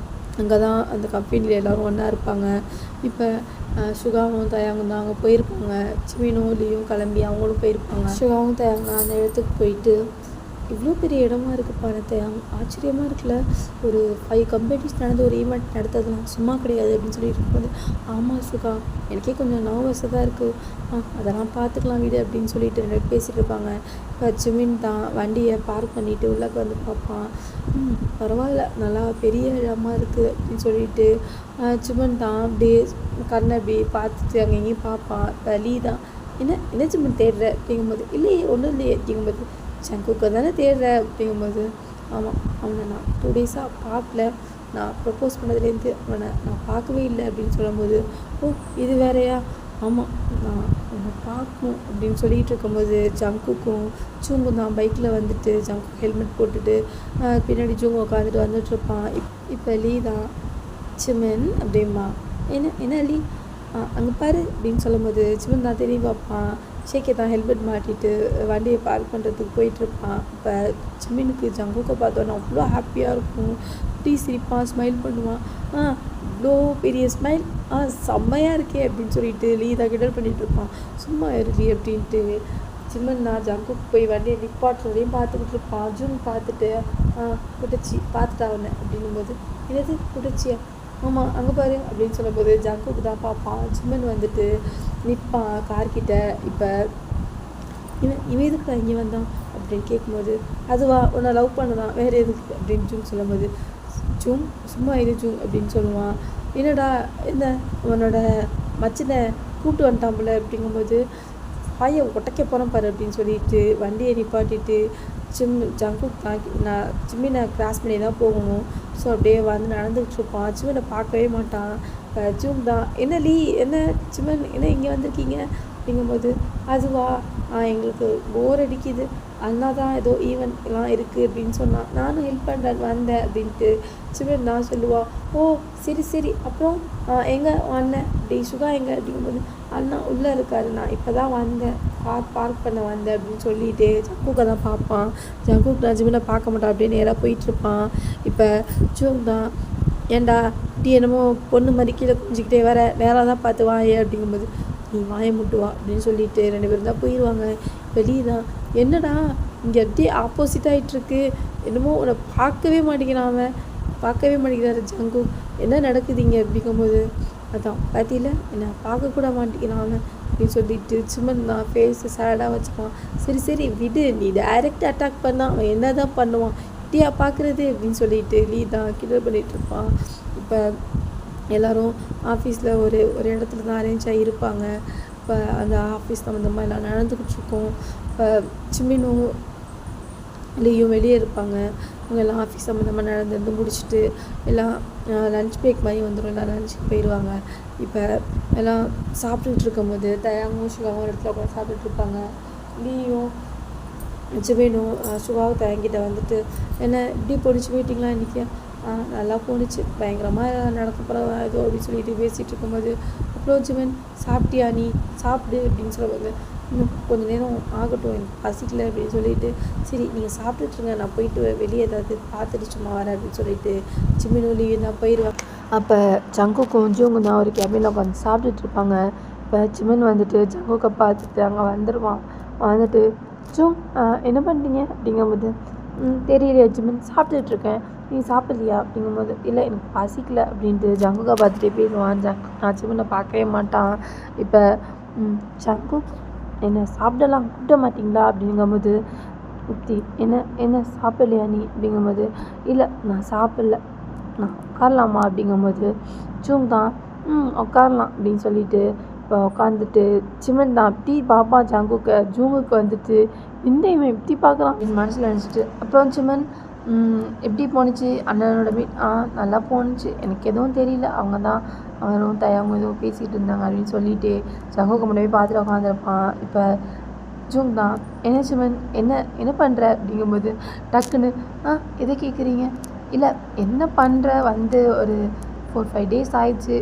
அங்கே தான் அந்த கம்பெனியில் எல்லோரும் ஒன்றா இருப்பாங்க. இப்போ சுகாவும் தயாங்கும் தான் அங்கே போயிருப்பாங்க. சிமினும் லீயும் கிளம்பி அவங்களும் போயிருப்பாங்க. சுகாவும் தயாங்க அந்த இடத்துக்கு போயிட்டு இவ்வளோ பெரிய இடமா இருக்குது பாருங்க, ஆச்சரியமாக இருக்குல்ல, ஒரு 5 கம்பெனிஸ் நடந்து ஒரு ஈவெண்ட் நடத்துறதுலாம் சும்மா கிடையாது அப்படின்னு சொல்லிட்டு இருக்கும்போது ஆமாம் சுகா எனக்கே கொஞ்சம் நர்வஸாக தான் இருக்குது, அதெல்லாம் பார்த்துக்கலாம் வீடு அப்படின்னு சொல்லிட்டு 2 பேசிகிட்டு இருப்பாங்க. இப்போ ஜிமின் தான் வண்டியை பார்க் பண்ணிவிட்டு உள்ளே வந்து பார்ப்பான். பரவாயில்ல நல்லா பெரிய இடமா இருக்குது அப்படின்னு சொல்லிட்டு ஜிமன் தான் அப்படியே கண்ணை அப்படி பார்த்துட்டு அங்கே எங்கேயும் பார்ப்பான். இப்போ லீ தான் என்ன ஜிமன் தேடுற அப்படிங்கும்போது இல்லையே ஒன்றும் இல்லையே அப்படிங்கும்போது ஜங்குக்கை தானே தேடுற அப்படிங்கும்போது ஆமாம் அவனை நான் 2 டேஸாக பார்க்கல, நான் ப்ரப்போஸ் பண்ணதுலேருந்து அவனை நான் பார்க்கவே இல்லை அப்படின்னு சொல்லும்போது இது வேறையா, ஆமாம் நான் அவனை பார்க்கணும் அப்படின்னு சொல்லிகிட்டு இருக்கும்போது ஜங்குக்கும் ஜூங்கும் தான் பைக்கில் வந்துட்டு ஜங்கு ஹெல்மெட் போட்டுட்டு பின்னாடி ஜூங்கு உட்காந்துட்டு வந்துட்டுருப்பான். இப்போ லீ தான் சிமன் அப்படிம்பா என்ன லீ அங்கே பாரு அப்படின்னு சொல்லும்போது சிமன் தான் தெரிய பார்ப்பான். ஷேக்கே தான் ஹெல்மெட் மாட்டிட்டு வண்டியை பார்க் பண்ணுறதுக்கு போயிட்டுருப்பான். இப்போ சிம்மினுக்கு ஜங்குக்கை பார்த்தோன்னா அவ்வளோ ஹாப்பியாக இருக்கும், அப்படி சிரிப்பான், ஸ்மைல் பண்ணுவான். இவ்வளோ பெரிய ஸ்மைல், செம்மையாக இருக்கே அப்படின்னு சொல்லிட்டு லீ தான் கிண்டல் பண்ணிகிட்ருப்பான். சும்மா இருக்கு அப்படின்ட்டு சிம்மன் நான் ஜங்குக்கு போய் வண்டியை நிப்பாட்டுறதையும் பார்த்துக்கிட்டு இருப்பான். ஜூன் பார்த்துட்டு குட்டச்சி பார்த்துட்டா அவனை அப்படின்னும்போது என்னது குட்டச்சியா, ஆமாம் அங்கே பாரு அப்படின்னு சொல்லும்போது ஜங்குக்கு தான் பார்ப்பான். சிம்மன் வந்துட்டு நிற்பான் கார்கிட்ட. இப்போ இவன் எதுக்கு இங்கே வந்தான் அப்படின்னு கேட்கும்போது அதுவா உன்னை லவ் பண்ணதான் வேறு எதுக்கு அப்படின்னு ஜூன் சொல்லும்போது ஜூன் சும்மா இது ஜூன் அப்படின்னு சொல்லுவான். என்னடா என்ன உன்னோட மச்சினை கூப்பிட்டு வந்துட்டான் போல அப்படிங்கும்போது பையை உடைக்க போகிறேன் பாரு அப்படின்னு சொல்லிட்டு வண்டியை நிப்பாட்டிட்டு ஜங்குக் நான் சிம்மினை கிராஸ் பண்ணி தான் போகணும். ஸோ அப்படியே வந்து நடந்துக்கிட்டு இருப்பான். சிம்மனை பார்க்கவே மாட்டான். ஜூம் தான் என்ன லீ என்ன சிம்மன் என்ன இங்கே வந்திருக்கீங்க அப்படிங்கும்போது அதுவா எங்களுக்கு போர் அடிக்குது, அண்ணா தான் ஏதோ ஈவெண்ட்லாம் இருக்குது அப்படின்னு சொன்னான், நானும் ஹெல்ப் பண்ணுறேன் வந்தேன் அப்படின்ட்டு சிம்மன் நான் சொல்லுவாள். சரி அப்புறம் எங்கே அண்ணன் அப்படி சுகா எங்கே அப்படிங்கும்போது அண்ணா உள்ளே இருக்காரு, நான் இப்போ தான் வந்தேன் கார் பார்க் பண்ண வந்தேன் அப்படின்னு சொல்லிட்டு ஜங்குக்கை தான் பார்ப்பான். ஜங்குக் நான் ஜிம்மில் பார்க்க மாட்டான், அப்படியே நேராக போயிட்டுருப்பான். இப்போ ஜூம் தான் ஏண்டா டீ என்னமோ பொண்ணு மாதிரி கீழே குஞ்சிக்கிட்டே வர நேராக தான் பார்த்து வாயே அப்படிங்கும்போது நீ வாயை முட்டுவா அப்படின்னு சொல்லிட்டு 2 பேரும் தான் போயிடுவாங்க. வெளியே தான் என்னடா இங்கே அப்படியே ஆப்போசிட் ஆகிட்டுருக்கு, என்னமோ உன்னை பார்க்கவே மாட்டேங்கிறாரு ஜங்கு, என்ன நடக்குதுங்க அப்படிங்கும்போது அதான் பார்த்தில என்னை பார்க்கக்கூட மாட்டேங்கிறான் அவன் அப்படின்னு சொல்லிட்டு சிம்மன் தான் ஃபேஸை சேடாக வச்சுப்பான். சரி விடு, நீ டைரெக்ட் அட்டாக் பண்ணால் அவன் என்ன தான் பண்ணுவான், இப்படியா பார்க்குறது அப்படின்னு சொல்லிட்டு லீ தான் கிண்டல் பண்ணிகிட்ருப்பான். இப்போ எல்லோரும் ஆஃபீஸில் ஒரு இடத்துல தான் அரேஞ்ச் ஆகி இருப்பாங்க. இப்போ அந்த ஆஃபீஸ் சம்மந்தமாக எல்லாம் நடந்துக்கிட்டு இருக்கோம். இப்போ சிம்மினும் லீயும் வெளியே இருப்பாங்க. அவங்க எல்லாம் ஆஃபீஸ் சம்மந்தமாக நடந்து முடிச்சுட்டு எல்லாம் லன்ச் பிரேக் மாதிரி வந்துடும், எல்லாம் லஞ்சுக்கு போயிடுவாங்க. இப்போ எல்லாம் சாப்பிட்டுட்டு இருக்கும்போது தயாங்கும் சுகாவும் ஒரு இடத்துல உட்காந்து சாப்பிட்டுட்ருப்பாங்க. லீயும் சிம்மினும் சுகாவும் தயங்கிட்ட வந்துட்டு என்ன இப்படி போணுச்சு மீட்டிங்லாம் இன்றைக்கி, நல்லா போணுச்சு, பயங்கரமாக நடக்க போகிறதா ஏதோ அப்படின்னு சொல்லிட்டு பேசிகிட்டு இருக்கும்போது அப்புறம் ஜிமன் சாப்பிட்டியா நீ சாப்பிடு அப்படின்னு சொல்லும்போது இன்னும் கொஞ்சம் நேரம் ஆகட்டும் எனக்கு பசிக்கல அப்படின்னு சொல்லிட்டு சரி நீங்கள் சாப்பிட்டுட்ருங்க நான் போயிட்டு வெளியே ஏதாவது பார்த்துட்டு சும்மா வரேன் அப்படின்னு சொல்லிட்டு ஜிமினும் லீவு தான் போயிடுவாங்க. அப்போ ஜங்குக்கும் ஜூங்கும் தான் ஒரு கேபினில் உட்காந்து சாப்பிட்டுட்ருப்பாங்க. இப்போ ஜிமன் வந்துட்டு ஜங்குக்கை பார்த்துட்டு அங்கே வந்துடுவான். வந்துட்டு ஜூங் என்ன பண்ணுறீங்க அப்படிங்கும்போது தெரியலையா ஜிமன் சாப்பிட்டுட்ருக்கேன், நீ சாப்பிட்லையா அப்படிங்கும்போது இல்லை எனக்கு பசிக்கல அப்படின்ட்டு ஜங்குக்கை பார்த்துட்டே போயிடுவான். நான் ஜிமனை பார்க்கவே மாட்டான். இப்போ ஜங்குக் என்ன சாப்பிடலாம் கூப்பிட மாட்டிங்களா அப்படிங்கும்போது, என்ன என்ன சாப்பிடலையா நீ அப்படிங்கும்போது, இல்லை நான் சாப்பிடல, நான் உட்காரலாமா அப்படிங்கும்போது, ஜூங் தான் உட்காரலாம் அப்படின்னு சொல்லிட்டு இப்போ உட்காந்துட்டு சிமன் தான் அப்படி பாப்பா ஜூங்குக்கு வந்துட்டு இந்த இவன் எப்படி பார்க்குறான் அப்படின்னு மனசில் நினச்சிட்டு அப்புறம் சிமன் எப்படி போணுச்சு அண்ணனோட மீட் நல்லா போணுச்சு, எனக்கு எதுவும் தெரியல, அவங்க தான் அவரும் தயாவும் எதுவும் பேசிகிட்டு இருந்தாங்க அப்படின்னு சொல்லிட்டு ஜங்குக்கு முன்னாடி பார்த்துட்டு உட்காந்துருப்பான். இப்போ ஜூங் தான் என்ன சிமன் என்ன என்ன பண்ணுற அப்படிங்கும்போது டக்குன்னு எதை கேட்குறீங்க, இல்லை என்ன பண்ணுற வந்து ஒரு 4-5 டேஸ் ஆயிடுச்சு,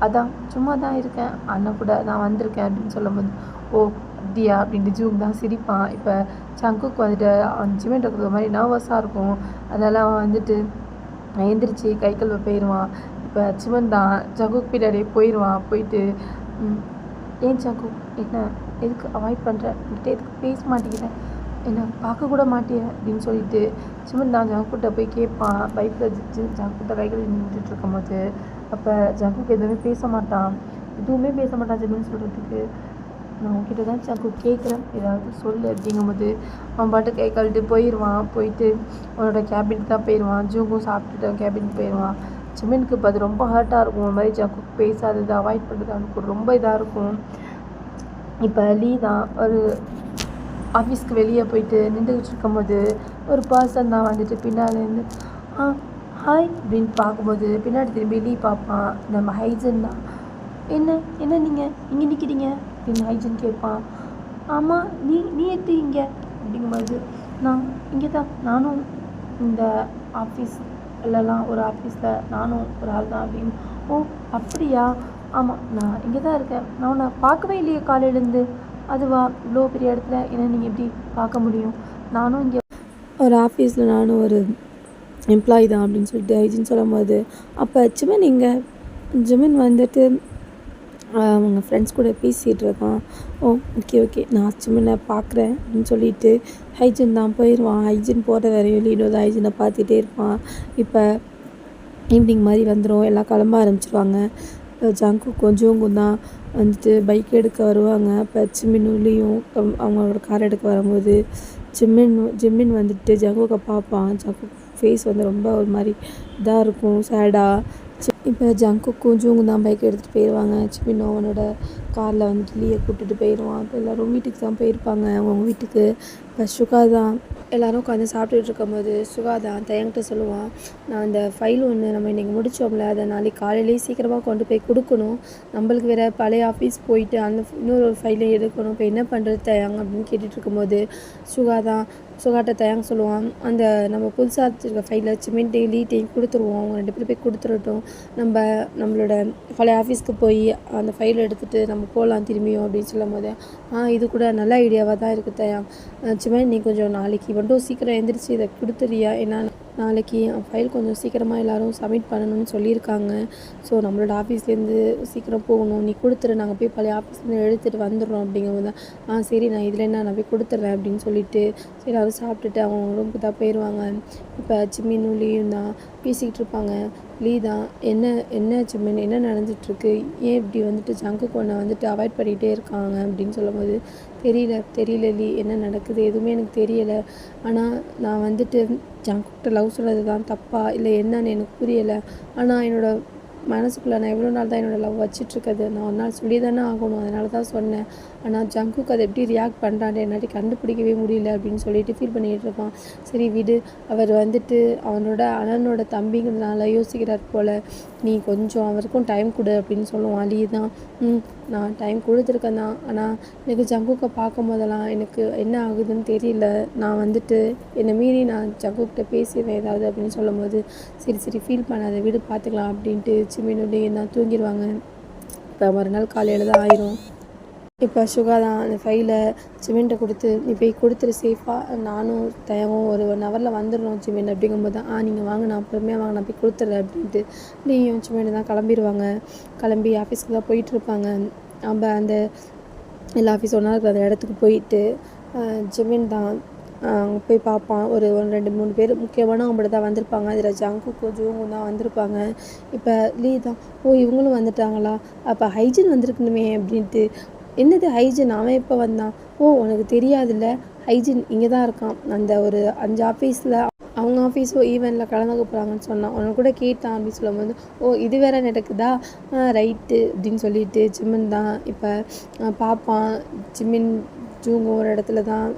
அதான் சும்மா தான் இருக்கேன், அண்ணன் கூட நான் வந்திருக்கேன் அப்படின்னு சொல்லும்போது, ஓ அப்படியா அப்படின்ட்டு ஜூங் தான் சிரிப்பான். இப்போ ஜங்குக்கு வந்துட்டு அவன் ஜிமெண்ட் இருக்கிற மாதிரி நர்வஸாக இருக்கும், அதனால் அவன் வந்துட்டு எழுந்திரிச்சு கை கழுவ போயிடுவான். இப்போ சிமன் தான் ஜங்குக்கு பின்னாடியே போயிடுவான். போயிட்டு ஏன் ஜங்குக் என்ன எதுக்கு அவாய்ட் பண்ணுற, என்கிட்ட எதுக்கு பேச மாட்டேங்கிறேன், என்ன பார்க்கக்கூட மாட்டிய அப்படின்னு சொல்லிட்டு சிமன் தான் ஜங்குக்கிட்ட போய் கேட்பான். பைக்கில் ஜங்குக்கிட்ட கைகள் நின்றுட்டு இருக்கும்போது அப்போ ஜங்குக்கு எதுவுமே பேச மாட்டான், சிமன் சொல்கிறதுக்கு. நான் உங்ககிட்ட தான் ஜங்குக் கேட்குறேன், ஏதாவது சொல்லு அப்படிங்கும்போது அவன் பாட்டு கை கழுவிட்டு போயிடுவான். போயிட்டு அவனோட கேபினுக்கு தான் போயிடுவான். ஜூங்கும் சாப்பிட்டுட்டு கேபினுக்கு போயிடுவான். சிமனுக்கு இப்போ அது ரொம்ப ஹர்ட்டாக இருக்கும், ஒரு மாதிரி ஜங்குக் பேசாதது அவாய்ட் பண்ணுறது அவனுக்கு ரொம்ப இதாக இருக்கும். இப்போ லீ தான் ஒரு ஆஃபீஸ்க்கு வெளியே போயிட்டு நின்றுக்கிட்டு இருக்கும்போது ஒரு பர்சன் தான் வந்துட்டு பின்னாலேருந்து ஹாய் அப்படின்னு பார்க்கும்போது பின்னாடி திரும்பி லீ பார்ப்பான். நம்ம ஹைஜன் தான். என்ன நீங்கள் இங்கே நிற்கிறீங்க அப்படின்னு ஹைஜன் கேட்பான். ஆமாம் நீ எப்படி இங்கே அப்படிங்கும்போது, நான் இங்கே தான், நானும் இந்த ஆஃபீஸ்லலாம் ஒரு ஆஃபீஸில் நானும் ஒரு ஆள் தான் அப்படின்னு. ஓ அப்படியா, ஆமாம் நான் இங்கே தான் இருக்கேன், நான் உன்னை பார்க்கவே இல்லையே காலையிலேருந்து, அதுவா இவ்வளோ பெரிய இடத்துல என்ன நீங்கள் எப்படி பார்க்க முடியும், நானும் இங்கே ஒரு ஆஃபீஸில் நானும் ஒரு எம்ப்ளாயி தான் அப்படின்னு சொல்லிட்டு ஹைஜின் சொல்லும்போது, அப்போ ஜிமின் வந்துட்டு அவங்க ஃப்ரெண்ட்ஸ் கூட பேசிகிட்டு இருக்கான். ஓ ஓகே நான் ஜிமினை பார்க்குறேன் அப்படின்னு சொல்லிட்டு ஹைஜின் தான் போயிடுவான். ஹைஜின் போகிற வரையும் லீடோ தான் ஹைஜினை பார்த்துட்டே இருப்பான். இப்போ ஈவினிங் மாதிரி வந்துடும், எல்லாம் கிளம்ப ஆரம்பிச்சிருவாங்க. ஜங்குக்கும் ஜூங்கும் தான் வந்துட்டு பைக் எடுக்க வருவாங்க. இப்போ சிம்மினுலேயும் அவங்களோட கார் எடுக்க வரும்போது ஜிம்மின் வந்துட்டு ஜங்குக்கை பார்ப்பான். ஜங்குக் ஃபேஸ் வந்து ரொம்ப ஒரு மாதிரி இதாக இருக்கும், சேடாக. இப்போ ஜங்குக்கும் ஜூங்கும் தான் பைக் எடுத்துகிட்டு போயிடுவாங்க. சிம்மின் அவனோட காரில் வந்துட்டு லீயை கூப்பிட்டுட்டு போயிடுவான். இப்போ எல்லோரும் வீட்டுக்கு தான் போயிருப்பாங்க அவங்க வீட்டுக்கு. இப்போ சுகா தான் எல்லோரும் உட்காந்து சாப்பிட்டுட்டு இருக்கும்போது சுகா தான் தயங்கிட்ட சொல்லுவான், நான் அந்த ஃபைல் ஒன்று நம்ம இன்றைக்கி முடித்தோம்ல, அதை நாளைக்கு காலையிலேயே சீக்கிரமாக கொண்டு போய் கொடுக்கணும், நம்மளுக்கு வேறு பழைய ஆஃபீஸ் போயிட்டு அந்த இன்னொரு ஒரு ஃபைலை எடுக்கணும், இப்போ என்ன பண்ணுறது தயாங் அப்படின்னு கேட்டுட்டு இருக்கும்போது சுகாட்ட தயாங் சொல்லுவான், அந்த நம்ம புதுசாக வச்சுருக்க ஃபைலை சிமெண்ட் லீட்டையும் கொடுத்துருவோம், அவங்க 2 பேரும் போய் கொடுத்துடட்டும், நம்மளோட பழைய ஆஃபீஸ்க்கு போய் அந்த ஃபைலை எடுத்துகிட்டு நம்ம போகலாம் திரும்பியும் அப்படின்னு சொல்லும் போது, இது கூட நல்ல ஐடியாவாக தான் இருக்குது தயாங், சிமெண்ட் நீ கொஞ்சம் நாளைக்கு மட்டும் சீக்கிரம் எழுந்திரிச்சு இதை கொடுத்துறியா, ஏன்னா நாளைக்கு ஃபைல் கொஞ்சம் சீக்கிரமாக எல்லோரும் சப்மிட் பண்ணணும்னு சொல்லியிருக்காங்க, ஸோ நம்மளோட ஆஃபீஸ்லேருந்து சீக்கிரம் போகணும், நீ கொடுத்துரு, நாங்கள் போய் பழைய ஆஃபீஸ்லேருந்து எடுத்துகிட்டு வந்துடுறோம் அப்படிங்கும்போது தான் சரி நான் இதில் என்ன நான் போய் கொடுத்துட்றேன் அப்படின்னு சொல்லிட்டு சரி அதை சாப்பிட்டுட்டு அவங்க ரூமுக்கு தான் போயிடுவாங்க. இப்போ சிம்மினும் லீயும் தான் பேசிக்கிட்டு இருப்பாங்க. லீ தான் என்ன சிம்மின் என்ன நடந்துகிட்ருக்கு, ஏன் இப்படி வந்துட்டு ஜங்குக்கு ஒன்றை வந்துட்டு அவாய்ட் பண்ணிகிட்டே இருக்காங்க அப்படின்னு சொல்லும்போது, தெரியல லீ என்ன நடக்குது எதுவுமே எனக்கு தெரியலை, ஆனால் நான் வந்துட்டு ஜங்குக்கிட்ட லவ் சொல்கிறது தான் தப்பா இல்லை என்னன்னு எனக்கு புரியலை, ஆனால் என்னோடய மனசுக்குள்ளே நான் எவ்வளோ நாள் தான் என்னோடய லவ் வச்சிட்ருக்குது, நான் ஒரு நாள் சொல்லி தானே ஆகணும், அதனால தான் சொன்னேன், ஆனால் ஜங்குக்கு அதை எப்படி ரியாக்ட் பண்ணுறான்னு என்னாடி கண்டுபிடிக்கவே முடியல அப்படின்னு சொல்லிட்டு ஃபீல் பண்ணிகிட்டு இருப்பான். சரி விடு, அவர் வந்துட்டு அவனோட அண்ணனோட தம்பிங்கிறதுனால யோசிக்கிறார் போல், நீ கொஞ்சம் அவருக்கும் டைம் கொடு அப்படின்னு சொல்லுவான். லீ தான் நான் டைம் கொடுத்துருக்கேன் தான், ஆனால் எனக்கு ஜங்குக்கை பார்க்கும் போதெல்லாம் எனக்கு என்ன ஆகுதுன்னு தெரியல, நான் வந்துட்டு என்னை மீறி நான் ஜங்குக்கிட்ட பேசிடுவேன் ஏதாவது அப்படின்னு சொல்லும்போது, சரி ஃபீல் பண்ணாத விடு பார்த்துக்கலாம் அப்படின்ட்டு சிம்மினுடைய தான் தூங்கிடுவாங்க. இப்போ மறுநாள் காலையில் தான் ஆயிரும். இப்போ சுகா தான் அந்த ஃபைலை சிமெண்ட்டை கொடுத்து நீ போய் கொடுத்துரு சேஃபாக, நானும் தயவும் ஒரு 1 ஹவரில் வந்துடணும் சிமெண்ட் அப்படிங்கும்போது தான் நீங்கள் வாங்க நான் பொறுமையாக வாங்க நான் போய் கொடுத்துட்றேன் அப்படின்ட்டு நீயும் சிமெண்ட் தான் கிளம்பிடுவாங்க. கிளம்பி ஆஃபீஸ்க்கு தான் போயிட்டுருப்பாங்க. நம்ம அந்த எல்லா ஆஃபீஸ் ஒன்றா இருக்கிற அந்த இடத்துக்கு போயிட்டு ஜிமின் தான் அங்கே போய் பார்ப்பான். ஒரு 2-3 பேர் முக்கியமானவங்க மட்டும் தான் வந்திருப்பாங்க. அதில் ஜங்குக்கும் ஜூங்கும் தான் வந்திருப்பாங்க. இப்போ லீ தான் இவங்களும் வந்துட்டாங்களா, அப்போ ஹைஜின் வந்திருக்கணுமே அப்படின்ட்டு என்னது ஹைஜின், அவன் எப்போ வந்தான்? ஓ உனக்கு தெரியாதுல்ல, ஹைஜின் இங்கே தான் இருக்கான், அந்த ஒரு 5 ஆஃபீஸில் அவங்க ஆஃபீஸோ ஈவெண்ட்டில் கலந்துக்க போகிறாங்கன்னு சொன்னான், உனக்கு கூட கேட்டான் அப்படின்னு சொல்லும்போது, ஓ இது வேற நடக்குதா, ரைட்டு அப்படின்னு சொல்லிட்டு ஜிமின் தான் இப்போ பார்ப்பான். ஜிமின் ஜூங்கும் ஒரு இடத்துல தான்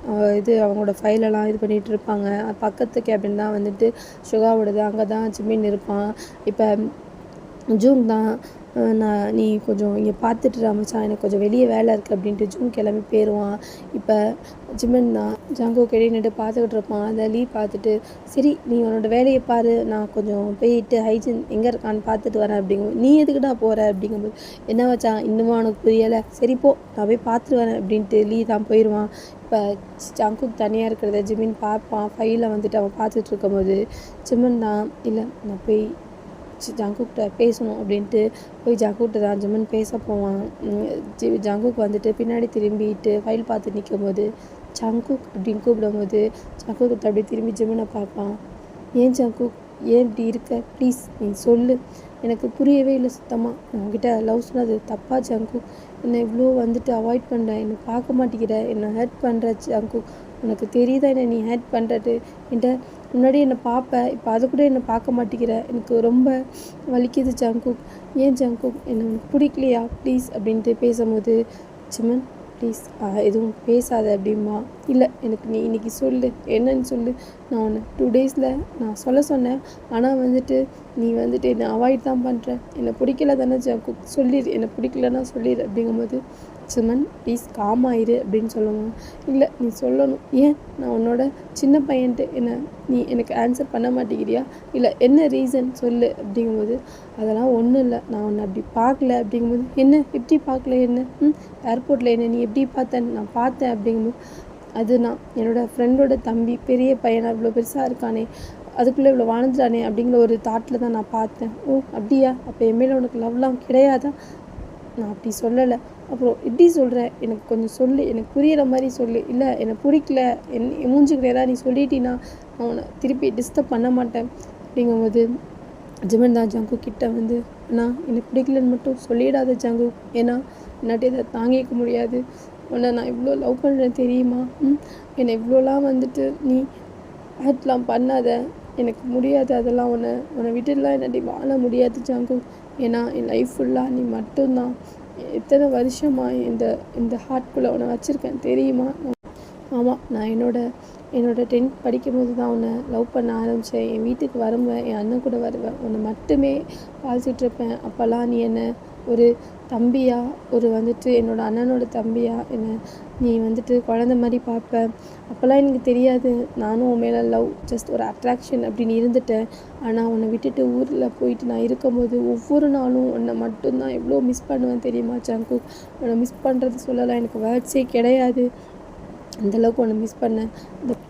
இது அவங்களோட ஃபைலெல்லாம் இது பண்ணிகிட்டு இருப்பாங்க. பக்கத்து கேபின் தான் வந்துட்டு சுகாவோடது, அங்கே தான் ஜிமின் இருப்பான். இப்போ ஜூங் தான் நீ கொஞ்சம் இங்கே பார்த்துட்டு மச்சான், எனக்கு கொஞ்சம் வெளியே வேலை இருக்குது அப்படின்ட்டு ஜூங் கிளம்பி போயிடுவான். இப்போ ஜிமின் தான் ஜாங்கோ நின்று பார்த்துக்கிட்டு இருப்பான். அதை லீ பார்த்துட்டு, சரி நீ உன்னோட வேலையை பாரு, நான் கொஞ்சம் போயிட்டு ஹைஜின் எங்கே இருக்கான்னு பார்த்துட்டு வரேன் அப்படிங்கும்போது, நீ எதுக்குடா போகிற அப்படிங்கும்போது, என்ன வச்சான் இன்னுமா உனக்கு புரியலை, சரி போ நான் போய் பார்த்துட்டு வரேன் அப்படின்ட்டு லீ தான் போயிடுவான். இப்போ ஜங்குக் தனியாக இருக்கிறத ஜிமின் பார்ப்பான். ஃபைலை வந்துட்டு அவன் பார்த்துட்டு இருக்கும்போது ஜிமின் தான், இல்லை நான் போய் ஜங்குக்கிட்ட பேசணும் அப்படின்ட்டு போய் ஜங்குக்கிட்ட தான் ஜிமின் பேச போவான். ஜங்குக் வந்துட்டு பின்னாடி திரும்பிட்டு ஃபைல் பார்த்து நிற்கும் போது ஜங்குக் அப்படின்னு கூப்பிடும்போது ஜங்குக்கிட்ட அப்படி திரும்பி ஜிமினை பார்ப்பான். ஏன் ஜங்குக், ஏன் இப்படி இருக்க, ப்ளீஸ் நீ சொல்லு, எனக்கு புரியவே இல்லை சுத்தமாக, நான் உங்ககிட்ட லவ் சொன்னது தப்பா ஜங்குக், என்னை இவ்வளோ வந்துட்டு அவாய்ட் பண்ணுற, என்னை பார்க்க மாட்டேங்கிற, என்னை ஹர்ட் பண்ணுற ஜங்குக், உனக்கு தெரியுதா என்ன நீ ஹர்ட் பண்ணுறது, என்கிட்ட முன்னாடி என்னை பார்ப்பேன், இப்போ அதை கூட என்னை பார்க்க மாட்டேங்கிற, எனக்கு ரொம்ப வலிக்குது ஜங்குக், ஏன் ஜங்குக் என்னை உனக்கு பிடிக்கலையா ப்ளீஸ் அப்படின்ட்டு பேசும்போது ஜிமின் ப்ளீஸ் எதுவும் பேசாத அப்படிமா, இல்லை எனக்கு நீ இன்றைக்கி சொல்லு, என்னன்னு சொல்லு, நான் உன்னை 2 டேஸில் நான் சொல்ல சொன்னேன், ஆனால் வந்துட்டு நீ வந்துட்டு என்னை அவாய்ட் தான் பண்ணுற, என்னை பிடிக்கல தானே ஜங்குக், சொல்லிடு, என்னை பிடிக்கலன்னா சொல்லிடு அப்படிங்கும்போது ஜிமின் ப்ளீஸ் காமாயிரு அப்படின்னு சொல்லுவான். இல்லை நீ சொல்லணும், ஏன் நான் உன்னோட சின்ன பையன்ட்டு என்ன நீ எனக்கு ஆன்சர் பண்ண மாட்டேங்கிறியா, இல்லை என்ன ரீசன் சொல்லு அப்படிங்கும்போது, அதெல்லாம் ஒன்றும் இல்லை, நான் உன்னை அப்படி பார்க்கல அப்படிங்கும்போது, என்ன எப்படி பார்க்கல, என்ன ஏர்போர்ட்டில் என்ன நீ எப்படி பார்த்தேன்னு நான் பார்த்தேன் அப்படிங்கும்போது, அது நான் என்னோடய ஃப்ரெண்டோட தம்பி பெரிய பையனை இவ்வளோ பெருசாக இருக்கானே, அதுக்குள்ளே இவ்வளோ வாழ்ந்துட்டானே அப்படிங்கிற ஒரு தாட்டில் தான் நான் பார்த்தேன். ஓ அப்படியா, அப்போ என் மேலே உனக்கு லவ்லாம் கிடையாதா, நான் அப்படி சொல்லலை, அப்புறம் எப்படி சொல்கிறேன், எனக்கு கொஞ்சம் சொல்லு, எனக்கு புரிகிற மாதிரி சொல்லு, இல்லை என்னை பிடிக்கல மூஞ்சுக்கு நேராக நீ சொல்லிட்டினா நான் உன்னை திருப்பி டிஸ்டர்ப் பண்ண மாட்டேன் அப்படிங்கும்போது ஜிமின் தான் ஜங்குக் கிட்ட வந்து, அண்ணா எனக்கு பிடிக்கலன்னு மட்டும் சொல்லிடாத ஜங்குக், ஏன்னா என்னாட்டி அதை தாங்கிக்க முடியாது, உன்னை நான் இவ்வளோ லவ் பண்ணுறேன் தெரியுமா, என்னை இவ்வளோலாம் வந்துட்டு நீ ஹர்ட்லாம் பண்ணாத, எனக்கு முடியாது அதெல்லாம், உன்னை விட்டுடலாம் என்னாட்டி வாழ முடியாது ஜங்குக், ஏன்னா என் லைஃப் ஃபுல்லாக நீ மட்டும்தான், எத்தனை வருஷமாக இந்த ஹார்ட்குள்ளே உன்னை வச்சுருக்கேன் தெரியுமா, ஆமாம் நான் என்னோட 10th படிக்கும்போது தான் உன்னை லவ் பண்ண ஆரம்பித்தேன், என் வீட்டுக்கு வருவேன், என் அண்ணன் கூட வருவேன், உன்னை மட்டுமே பாதிச்சிட்ருப்பேன், அப்போல்லாம் நீ என்னை ஒரு தம்பியா, ஒரு வந்துட்டு என்னோடய அண்ணனோட தம்பியா என்னை நீ வந்துட்டு குழந்த மாதிரி பார்ப்பேன், அப்போல்லாம் எனக்கு தெரியாது நானும் உன் மேலே லவ் ஜஸ்ட் ஒரு அட்ராக்ஷன் அப்படின்னு இருந்துட்டேன், ஆனால் உன்னை விட்டுட்டு ஊரில் போயிட்டு நான் இருக்கும்போது ஒவ்வொரு நாளும் உன்னை மட்டும்தான் எவ்வளோ மிஸ் பண்ணுவேன் தெரியுமா ஜங்குக், உன்னை மிஸ் பண்ணுறது சொல்லலாம் எனக்கு வேர்ட்ஸே கிடையாது, அந்தளவுக்கு ஒன்று மிஸ் பண்ணேன்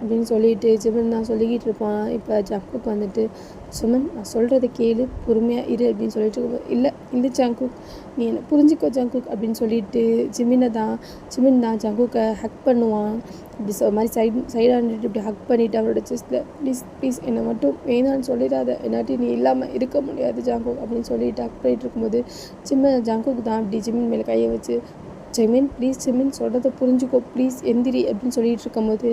அப்படின்னு சொல்லிட்டு ஜிமின் தான் சொல்லிக்கிட்டு இருப்பான். இப்போ ஜங்குக் வந்துட்டு, ஜிமின் நான் சொல்கிறத கேளு, பொறுமையாக இரு அப்படின்னு சொல்லிட்டு இருக்கும்போது, இல்லை ஜங்குக் நீ என்னை புரிஞ்சுக்கோ ஜங்குக் அப்படின்னு சொல்லிட்டு ஜிமின் தான் ஜங்குக்கை ஹக் பண்ணுவான். இப்படி மாதிரி சைடாக நின்றுட்டு இப்படி ஹக் பண்ணிவிட்டு அவரோட செஸ்ட்டில், ப்ளீஸ் என்னை மட்டும் வேணான்னு சொல்லிடாத, என்னாட்டி நீ இல்லாமல் இருக்க முடியாது ஜங்குக் அப்படின்னு சொல்லிட்டு ஹக் பண்ணிகிட்டு இருக்கும்போது ஜங்குக் தான் அப்படி ஜிமின் மேலே கையை வச்சு, ஜிமின் ப்ளீஸ் ஜிமின் சொல்கிறத புரிஞ்சுக்கோ ப்ளீஸ் எந்திரி அப்படின்னு சொல்லிகிட்டு இருக்கும்போது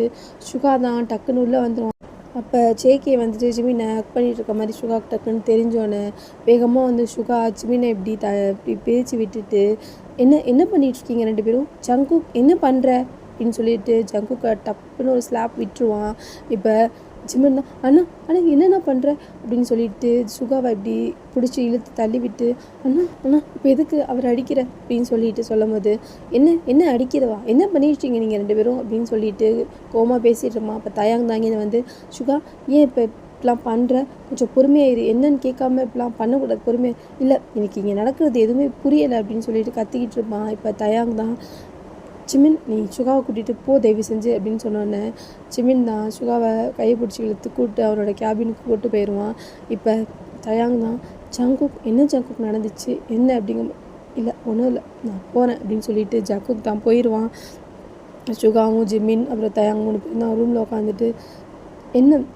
சுகா தான் டக்குன்னு உள்ளே வந்துடுவான். அப்போ ஜேகே வந்துட்டு ஜிமினை ஹக் பண்ணிகிட்டு இருக்க மாதிரி சுகாவுக்கு டக்குன்னு தெரிஞ்சோன்னே வேகமாக வந்து சுகா ஜிமினை இப்படி பேச்சு விட்டுட்டு, என்ன பண்ணிகிட்ருக்கீங்க 2 பேரும், ஜங்குக் என்ன பண்ணுற அப்படின்னு சொல்லிட்டு ஜங்குக்கை டப்புன்னு ஒரு ஸ்லாப் விட்டுருவான். இப்போ ஜிமின் தான், அண்ணா என்னென்ன பண்ணுற அப்படின்னு சொல்லிட்டு சுகாவை இப்படி பிடிச்சி இழுத்து தள்ளி விட்டு, அண்ணா இப்போ எதுக்கு அவர் அடிக்கிற அப்படின்னு சொல்லிட்டு சொல்லும் போது, என்ன அடிக்கிறவா, என்ன பண்ணிடுச்சிங்க நீங்கள் 2 பேரும் அப்படின்னு சொல்லிட்டு கோமா பேசிட்டுருமா. அப்போ தாங்கின்னு வந்து, சுகா ஏன் இப்போ இப்படிலாம் பண்ணுற, கொஞ்சம் பொறுமையாயிரு, என்னன்னு கேட்காம இப்படிலாம் பண்ணக்கூடாது, பொறுமையாக, இல்லை எனக்கு இங்கே நடக்கிறது எதுவுமே புரியலை அப்படின்னு சொல்லிட்டு கத்திக்கிட்டு இருப்பான். இப்போ தயாங் தான், ஜிமின் நீ சுகாவை கூட்டிகிட்டு போ தயவு செஞ்சு அப்படின்னு சொன்னோன்னே ஜிமின் தான் சுகாவை கையை பிடிச்சி இழுத்து கூப்பிட்டு அவனோட கேபினுக்கு கூப்பிட்டு போயிடுவான். இப்போ தயாங் தான், ஜங்குக் என்ன ஜங்குக் நடந்துச்சு என்ன அப்படிங்க, இல்லை ஒன்றும் இல்லை நான் போகிறேன் அப்படின்னு சொல்லிட்டு ஜங்குக் தான் போயிடுவான். சுகாவும் ஜிமின் அப்புறம் தயாங் 3 பேர் தான் ரூமில் உட்காந்துட்டு,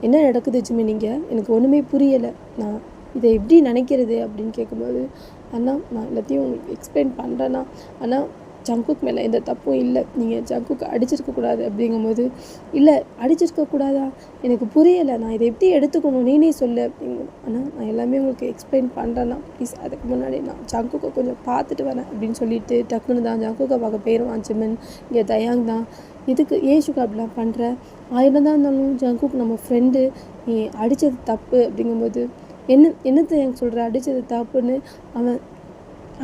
என்ன நடக்குது ஜிமின், நீங்கள் எனக்கு ஒன்றுமே புரியலை, நான் இதை எப்படி நினைக்கிறது அப்படின்னு கேட்கும்போது, அண்ணா நான் எல்லாத்தையும் உங்களுக்கு எக்ஸ்பிளைன் பண்ணுறேன்னா, ஆனால் ஜங்குக் மேலே எந்த தப்பும் இல்லை, நீங்கள் ஜங்குக்கு அடிச்சிருக்கக்கூடாது அப்படிங்கும்போது, இல்லை அடிச்சிருக்கக்கூடாதா, எனக்கு புரியலை, நான் இதை எப்படி எடுத்துக்கணும், நீனே சொல்லு அப்படிங்க. ஆனால் நான் எல்லாமே உங்களுக்கு எக்ஸ்பிளைன் பண்ணுறேன்னா ப்ளீஸ் அதுக்கு முன்னாடி நான் ஜங்குக்கை கொஞ்சம் பார்த்துட்டு வரேன் அப்படின்னு சொல்லிட்டு டக்குன்னு தான் ஜங்குக்கை பார்க்க போயிடுவான் ஜிமின். இங்கே தயாங் தான், இதுக்கு ஏன் சுகா அப்படிலாம் பண்ணுற, 1000 தான் இருந்தாலும் ஜங்குக் நம்ம ஃப்ரெண்டு, நீ அடித்தது தப்பு அப்படிங்கும்போது, என்னத்தை எனக்கு சொல்கிற அடித்தது தப்புன்னு அவன்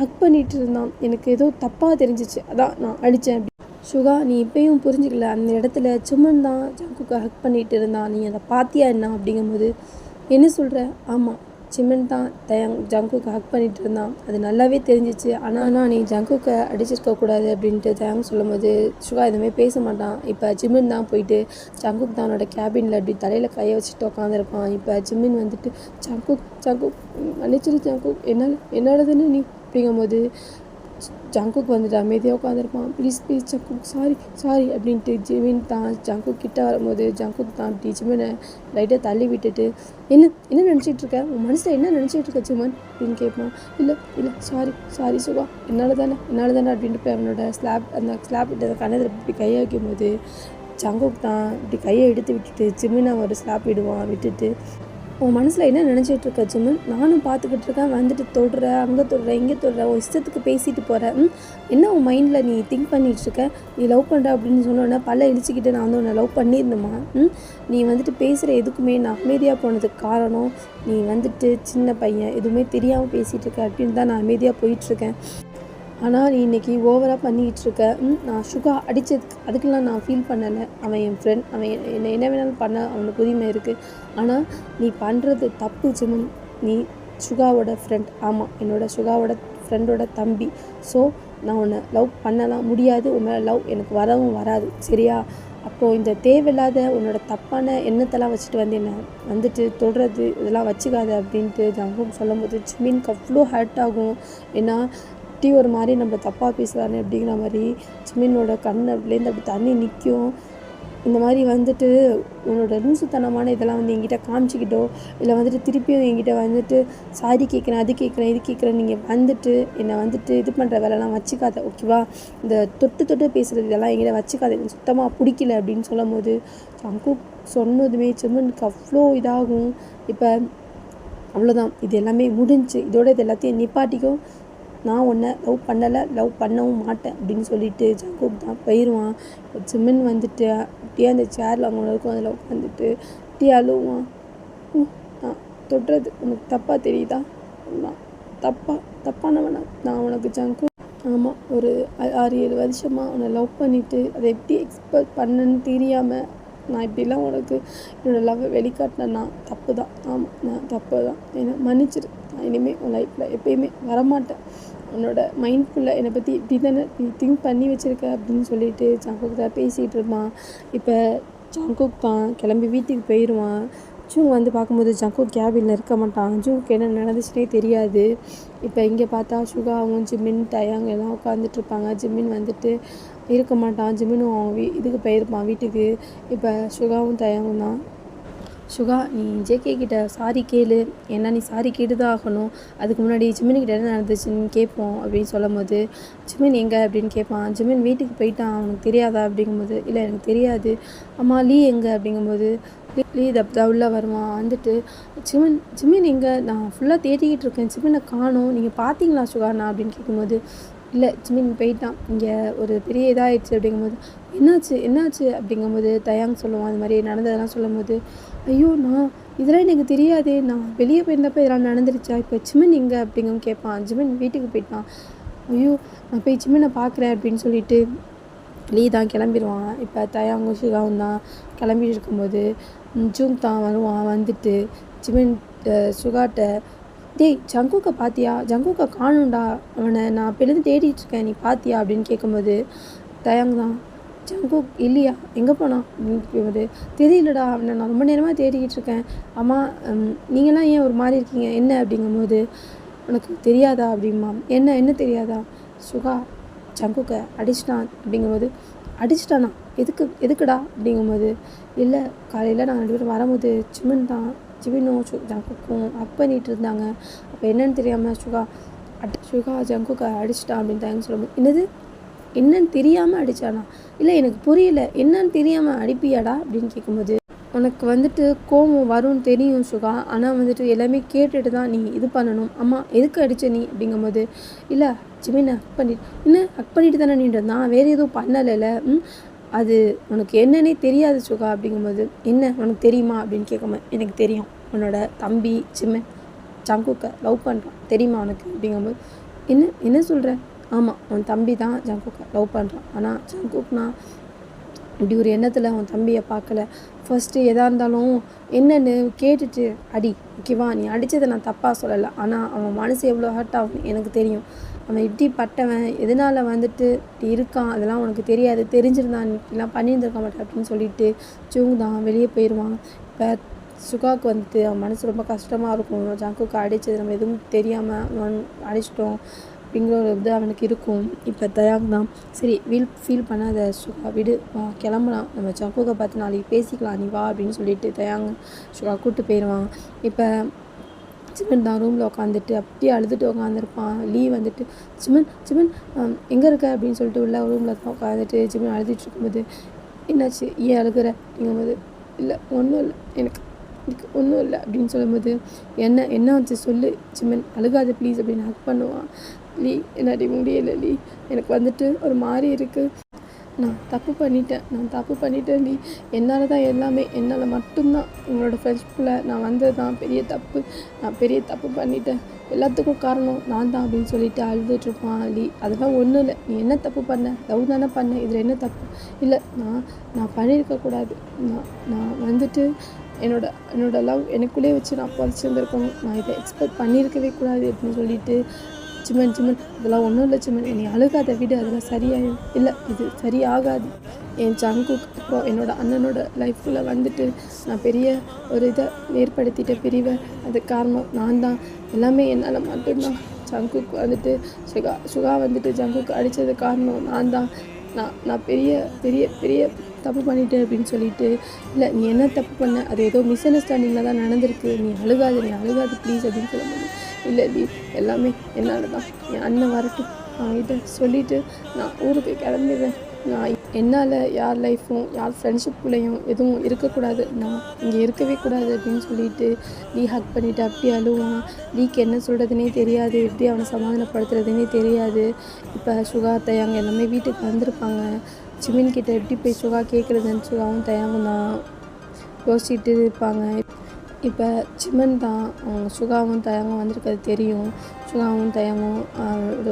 ஹக் பண்ணிகிட்டு இருந்தான். எனக்கு ஏதோ தப்பாக தெரிஞ்சிச்சு, அதான் நான் அடித்தேன் அப்படி. சுகா நீ இப்பயும் புரிஞ்சுக்கல, அந்த இடத்துல சுமன் தான் ஜங்குக்கை ஹக் பண்ணிகிட்டு இருந்தான், நீ அதை பார்த்தியா என்ன அப்படிங்கும்போது, என்ன சொல்கிற, ஆமாம் சிமன் தான் ஜங்குக்கை ஹக் பண்ணிகிட்டு இருந்தான், அது நல்லாவே தெரிஞ்சிச்சு. ஆனால் நீ ஜங்குக்கை அடிச்சிருக்கக்கூடாது அப்படின்ட்டு தயாங் சொல்லும்போது சுகா எதுவுமே பேச மாட்டான். இப்போ ஜிமின் தான் போயிட்டு ஜங்குக் தான் அவனோட கேபினில் அப்படி தலையில் கையை வச்சுட்டு உட்காந்துருப்பான். இப்போ ஜிமின் வந்துட்டு ஜங்குக் மன்னிச்சிரு ஜங்குக், என்னோடதுன்னு நீ அப்படிங்கும்போது ஜங்குக் வந்துட்டு அமைதியாக உட்காந்துருப்பான். ப்ளீஸ் ஜங்குக் சாரி அப்படின்ட்டு ஜிமின் தான் ஜங்குக் கிட்ட வரும்போது ஜங்குக் தான் அப்படி ஜிமினை லைட்டாக தள்ளி விட்டுட்டு, என்ன நினச்சிட்டு இருக்க, உன் மனசில் என்ன நினச்சிட்டு இருக்க ஜிமன் அப்படின்னு கேட்பான். இல்லை சாரி சுகா, என்னால் தானே அப்படின்ட்டு போய் அவனோட அந்த ஸ்லாப் விட்டு அந்த கண்ணத்தில் இப்படி கையை வைக்கும் போது ஜங்குக் தான் இப்படி கையை எடுத்து விட்டுட்டு ஜிமினை ஒரு ஸ்லாப் விட்டுட்டு, உன் மனசில் என்ன நினச்சிட்டு இருக்க ஜிமன், நானும் பார்த்துக்கிட்டு இருக்கேன், வந்துட்டு தொடுற, அங்கே தொடுற, இங்கே தொடுற, உன் இஷ்டத்துக்கு பேசிட்டு போகிற, என்ன உன் மைண்டில் நீ திங்க் பண்ணிகிட்ருக்க, நீ லவ் பண்ணுற அப்படின்னு சொன்னோன்னே பல்ல இழிச்சிக்கிட்டு நான் வந்து உன்னை லவ் பண்ணியிருந்தேம்மா, நீ வந்துட்டு பேசுகிற எதுக்குமே நான் அமைதியாக போனதுக்கு காரணம், நீ வந்துட்டு சின்ன பையன் எதுவுமே தெரியாமல் பேசிகிட்டு இருக்க அப்படின்னு தான் நான் அமைதியாக போயிட்டுருக்கேன். ஆனால் நீ இன்றைக்கி ஓவராக பண்ணிக்கிட்டு இருக்க, நான் சுகா அடித்ததுக்கு அதுக்கெல்லாம் நான் ஃபீல் பண்ணலை, அவன் என் ஃப்ரெண்ட், அவன் என்ன வேணாலும் பண்ண அவனுக்கு உரிமை இருக்குது, ஆனால் நீ பண்ணுறது தப்பு ஜிமன், நீ சுகாவோட ஃப்ரெண்ட், ஆமாம் என்னோட சுகாவோட ஃப்ரெண்டோட தம்பி, ஸோ நான் உன்னை லவ் பண்ணலாம் முடியாது, உன் மேலே லவ் எனக்கு வரவும் வராது சரியா, அப்புறம் இந்த தேவையில்லாத உன்னோட தப்பான எண்ணத்தெல்லாம் வச்சுட்டு வந்து என்ன வந்துட்டு தொடுறது இதெல்லாம் வச்சுக்காத அப்படின்ட்டு ஜங்குக் சொல்லும்போது ஜிமின்க்கு அவ்வளோ ஹர்ட் ஆகும். ஏன்னா இப்படி ஒரு மாதிரி நம்ம தப்பாக பேசுகிறானே அப்படிங்கிற மாதிரி ஜிமினோட கண்ணிலேருந்து அப்படி தண்ணி நிற்கும். இந்த மாதிரி வந்துட்டு உன்னோட லூசுத்தனமான இதெல்லாம் வந்து என்கிட்ட காமிச்சிக்கிட்டோ இல்லை வந்துட்டு திருப்பியும் என்கிட்ட வந்துட்டு சாரி கேட்குறேன், அது கேட்குறேன், இது கேட்குறேன், நீங்கள் வந்துட்டு என்னை வந்துட்டு இது பண்ணுற வேலைலாம் வச்சுக்காத ஓகேவா, இந்த தொட்டு பேசுகிறது இதெல்லாம் என்கிட்ட வச்சுக்காத, எனக்கு சுத்தமாக பிடிக்கல அப்படின்னு சொல்லும் போது ஜங்குக் சொன்னதுமே ஜிமனுக்கு அவ்வளோ இதாகும். இப்போ அவ்வளோதான், இது எல்லாமே முடிஞ்சு, இதோட இது எல்லாத்தையும் நிப்பாட்டிக்கும், நான் உன்னை லவ் பண்ணலை, லவ் பண்ணவும் மாட்டேன் அப்படின்னு சொல்லிட்டு ஜங்குக் தான் போயிடுவான். ஜிமின் வந்துட்டு அப்படியே அந்த சேரில் அவங்க இருக்கும் அதில் உட்காந்துட்டு அப்படியே அழுவான். நான் தொடுறது உனக்கு தப்பாக தெரியுதா, நான் தப்பானவனா நான் உனக்கு ஜங்குக், ஆமாம் ஒரு 6-7 வருஷமாக உன்னை லவ் பண்ணிவிட்டு அதை எப்படி எக்ஸ்பெக்ட் பண்ணன்னு தெரியாமல் நான் இப்படிலாம் உனக்கு என்னோடய லவ்வை வெளிக்காட்டினேன்னா தப்பு தான், ஆமாம் நான் தப்பு தான், என்னை மன்னிச்சிரு, நான் இனிமேல் உன் லைஃப்பில் எப்பயுமே வரமாட்டேன், உன்னோட மைண்ட்ஃபுல்லாக என்னை பற்றி இப்படி தானே நீ திங்க் பண்ணி வச்சுருக்க அப்படின்னு சொல்லிட்டு ஜங்குக் தான் பேசிகிட்டு இருப்பான். இப்போ ஜங்குக் தான் கிளம்பி வீட்டுக்கு போயிடுவான். ஜூங் வந்து பார்க்கும்போது ஜங்குக் கேபினில் இருக்க மாட்டான், ஜூங்க்கு என்ன நடந்துச்சுனே தெரியாது. இப்போ இங்கே பார்த்தா சுகா அவங்க ஜிமின் தயாங் எல்லாம் உட்காந்துட்ருப்பாங்க. ஜிமின் வந்துட்டு இருக்க மாட்டான், ஜிமினும் அவங்க இதுக்கு போயிருப்பான் வீட்டுக்கு. இப்போ சுகாவும் தயாங்கும் தான், சுகா நீ ஜேகே கிட்ட சாரி கேளு, ஏன்னா நீ சாரி கேட்டு தான் ஆகணும், அதுக்கு முன்னாடி ஜிமின்கிட்ட என்ன நடந்துச்சுன்னு கேட்போம் அப்படின்னு சொல்லும் போது ஜிமின் எங்கே அப்படின்னு கேட்பான். ஜிமின் வீட்டுக்கு போயிட்டான், அவனுக்கு தெரியாதா அப்படிங்கும்போது இல்லை எனக்கு தெரியாது. அம்மா லீ எங்கே அப்படிங்கும்போது லீ உள்ளே வருவான். வந்துட்டு ஜிமின் எங்கே, நான் ஃபுல்லாக தேடிக்கிட்டு இருக்கேன், ஜிமினை காணோம், நீங்கள் பார்த்தீங்களா சுகாண்ணா அப்படின்னு கேட்கும்போது இல்லை ஜிமின் போயிட்டான், இங்கே ஒரு பெரிய இதாகிடுச்சு அப்படிங்கும்போது என்னாச்சு அப்படிங்கும்போது தயாங் சொல்லுவான். அது மாதிரி நடந்ததெல்லாம் சொல்லும் போது ஐயோ நான் இதெல்லாம் எனக்கு தெரியாதே, நான் வெளியே போயிருந்தப்போ இதெல்லாம் நடந்துருச்சா, இப்போ ஜிமின் எங்கே அப்படிங்கும் கேட்பான். ஜிமின் வீட்டுக்கு போயிட்டான், ஐயோ நான் போய் ஜிமினை பார்க்குறேன் அப்படின்னு சொல்லிட்டு லீ தான் கிளம்பிடுவான். இப்போ தயாங்கும் சுகாவும் தான் கிளம்பிட்டு இருக்கும்போது ஜூங் தான் வருவான். வந்துட்டு ஜிமின் சுகாட்ட டேய் ஜங்குக்கை பார்த்தியா, ஜங்குக்கை காணும்டா, அவனை நான் அப்போலேருந்து தேடிட்டுருக்கேன், நீ பார்த்தியா அப்படின்னு கேட்கும்போது தயாங் தான் ஜங்குக் இல்லையா, எங்கே போனான் அப்படின்னு கேட்கும்போது தெரியலடா, அவனை நான் ரொம்ப நேரமாக தேடிக்கிட்டு இருக்கேன். அம்மா நீங்களாம் ஏன் ஒரு மாதிரி இருக்கீங்க என்ன அப்படிங்கும்போது உனக்கு தெரியாதா அப்படிமா, என்ன தெரியாதா, சுகா ஜங்குக்கை அடிச்சிட்டான் அப்படிங்கும்போது அடிச்சிட்டானா, எதுக்குடா அப்படிங்கும்போது இல்லை காலையில் நாங்கள் 2 பேரும் வரும்போது ஜிமினும் ஜங்குக்கும் ஹக் பண்ணிகிட்டு இருந்தாங்க, அப்போ என்னன்னு தெரியாமல் சுகா ஜங்குக்கை அடிச்சிட்டான் அப்படின்னு தாங்க சொல்லும்போது என்னது என்னன்னு தெரியாமல் அடித்தானா? இல்லை எனக்கு புரியல, என்னன்னு தெரியாமல் அடிப்பியாடா அப்படின்னு கேட்கும்போது, உனக்கு வந்துட்டு கோபம் வரும்னு தெரியும் சுகா, ஆனால் வந்துட்டு எல்லாமே கேட்டுட்டு தான் நீ இது பண்ணணும். அம்மா எதுக்கு அடித்த நீ அப்படிங்கும்போது, இல்லை ஜிமின் ஹக் பண்ணிட்டு, என்ன ஹக் பண்ணிட்டு தானே நின்று நான் வேறு எதுவும் பண்ணலைல்ல, அது உனக்கு என்னன்னே தெரியாது சுகா அப்படிங்கும்போது, என்ன உனக்கு தெரியுமா அப்படின்னு கேட்கும்போது, எனக்கு தெரியும் உன்னோட தம்பி ஜிமின் ஜங்குக்கை லவ் பண்ணுறான் தெரியுமா உனக்கு அப்படிங்கும்போது, என்ன சொல்கிற? ஆமாம், உன் தம்பி தான் ஜங்குக்கை லவ் பண்ணுறான். ஆனால் ஜங்குக்னா இப்படி ஒரு எண்ணத்தில் உன் தம்பியை பார்க்கல. ஃபஸ்ட்டு எதாக இருந்தாலும் என்னென்னு கேட்டுட்டு அடி, ஓகேவா? நீ அடித்ததை நான் தப்பாக சொல்லலை, ஆனால் அவன் மனசு எவ்வளோ ஹர்ட் ஆகும் எனக்கு தெரியும். அவன் இப்படி பட்டவன், எதனால் வந்துட்டு இப்படி இருக்கான் அதெல்லாம் உனக்கு தெரியாது. தெரிஞ்சிருந்தான் இப்படிலாம் பண்ணியிருந்துருக்க மாட்டேன் அப்படின்னு சொல்லிட்டு ஜூங் தான் வெளியே போயிடுவான். இப்போ சுகாவுக்கு வந்துட்டு அவன் மனசு ரொம்ப கஷ்டமாக இருக்கும். ஜங்குக்கு அடித்தது நம்ம எதுவும் தெரியாமல் அடிச்சிட்டோம் அப்படிங்கிற ஒரு இது அவனுக்கு இருக்கும். இப்போ தயாங் தான், சரி ஃபீல் பண்ணாத சுகா, விடு, வா கிளம்பலாம், நம்ம ஜங்குக்கை பார்த்து நாளைக்கு பேசிக்கலாம், நீ வா அப்படின்னு சொல்லிட்டு தயாங் சுகா கூப்பிட்டு போயிடுவான். இப்போ ஜிமின் தான் ரூமில் உட்காந்துட்டு அப்படியே அழுதுட்டு உட்காந்துருப்பான். லீ வந்துட்டு ஜிமின் எங்கே இருக்க அப்படின்னு சொல்லிட்டு உள்ள ரூமில் உட்காந்துட்டு ஜிமின் அழுதுட்டு இருக்கும்போது, என்னாச்சு ஏன் அழுகிற அப்படிங்கும்போது, இல்லை ஒன்றும் இல்லை, எனக்கு ஒன்றும் இல்லை அப்படின்னு சொல்லும்போது, என்ன வச்சு சொல்லு ஜிமின், அழுகாது ப்ளீஸ் அப்படின்னு ஹக் பண்ணுவான். லீ என்னாடி முடியலை லீ, எனக்கு வந்துட்டு ஒரு மாதிரி இருக்குது, நான் தப்பு பண்ணிட்டேன் லீ, என்னால் தான் எல்லாமே, என்னால் மட்டும்தான் உங்களோட ஃப்ரெண்ட்ஷிப்பில் நான் வந்தது தான் பெரிய தப்பு, நான் பெரிய தப்பு பண்ணிட்டேன், எல்லாத்துக்கும் காரணம் நான் தான் அப்படின்னு சொல்லிட்டு அழுதுட்ருப்பான். லீ அதெல்லாம் ஒன்றும் இல்லை, நீ என்ன தப்பு பண்ண, லவ் தானே பண்ண, இதில் என்ன தப்பு இல்லை, நான் பண்ணியிருக்கக்கூடாது, நான் வந்துட்டு என்னோட லவ் எனக்குள்ளே வச்சு நான் புதைச்சிருந்துருக்கணும், நான் இதை எக்ஸ்பெக்ட் பண்ணியிருக்கவே கூடாது அப்படின்னு சொல்லிட்டு, ஜிமின் இதெல்லாம் ஒன்றும் இல்லை ஜிமின், என்னை அழுகாத விடு, அதெல்லாம் சரியாயிடும், இல்லை இது சரியாகாது, என் ஜங்குக் அப்புறம் என்னோட அண்ணனோட லைஃப்பில் வந்துட்டு நான் பெரிய ஒரு இதை ஏற்படுத்திட்ட பிரிவை, அது காரணம் நான் தான், எல்லாமே என்னால் மட்டும்தான், ஜங்குக் வந்துட்டு சுகா வந்துட்டு ஜங்குக் அடித்தது காரணம் நான் தான், நான் பெரிய பெரிய பெரிய தப்பு பண்ணிட்டேன் அப்படின்னு சொல்லிட்டு, இல்லை நீ என்ன தப்பு பண்ண, அது ஏதோ மிஸ் அண்டர்ஸ்டாண்டிங்கில் தான் நடந்திருக்கு, நீ அழுகாது ப்ளீஸ் அப்படின்னு சொல்லும்போது, இல்லை லீ எல்லாமே என்னால் தான், என் அண்ணன் வரட்டும், அவங்ககிட்ட சொல்லிவிட்டு நான் ஊருக்கு கிளம்பிடுறேன், நான் என்னால் யார் லைஃப்பும் யார் ஃப்ரெண்ட்ஷிப்புலையும் எதுவும் இருக்கக்கூடாது, நான் இங்கே இருக்கவே கூடாது அப்படின்னு சொல்லிட்டு லீ ஹக் பண்ணிவிட்டு அப்படியே அழுவான். லீக்கு என்ன சொல்கிறதுனே தெரியாது, எப்படி அவனை சமாதானப்படுத்துறதுனே தெரியாது. இப்போ சுகா தயாங் எல்லாமே வீட்டுக்கு வந்திருப்பாங்க. ஜிமின் கிட்ட எப்படி போய் சுகா கேட்குறதுன்னு சுகாவும் தயாங்கும் தான் யோசிச்சுட்டு இருப்பாங்க. இப்போ ஜிமின் தான் சுகாவும் தயாங்கும் வந்திருக்கிறது தெரியும். சுகாவும் தயாங்கும்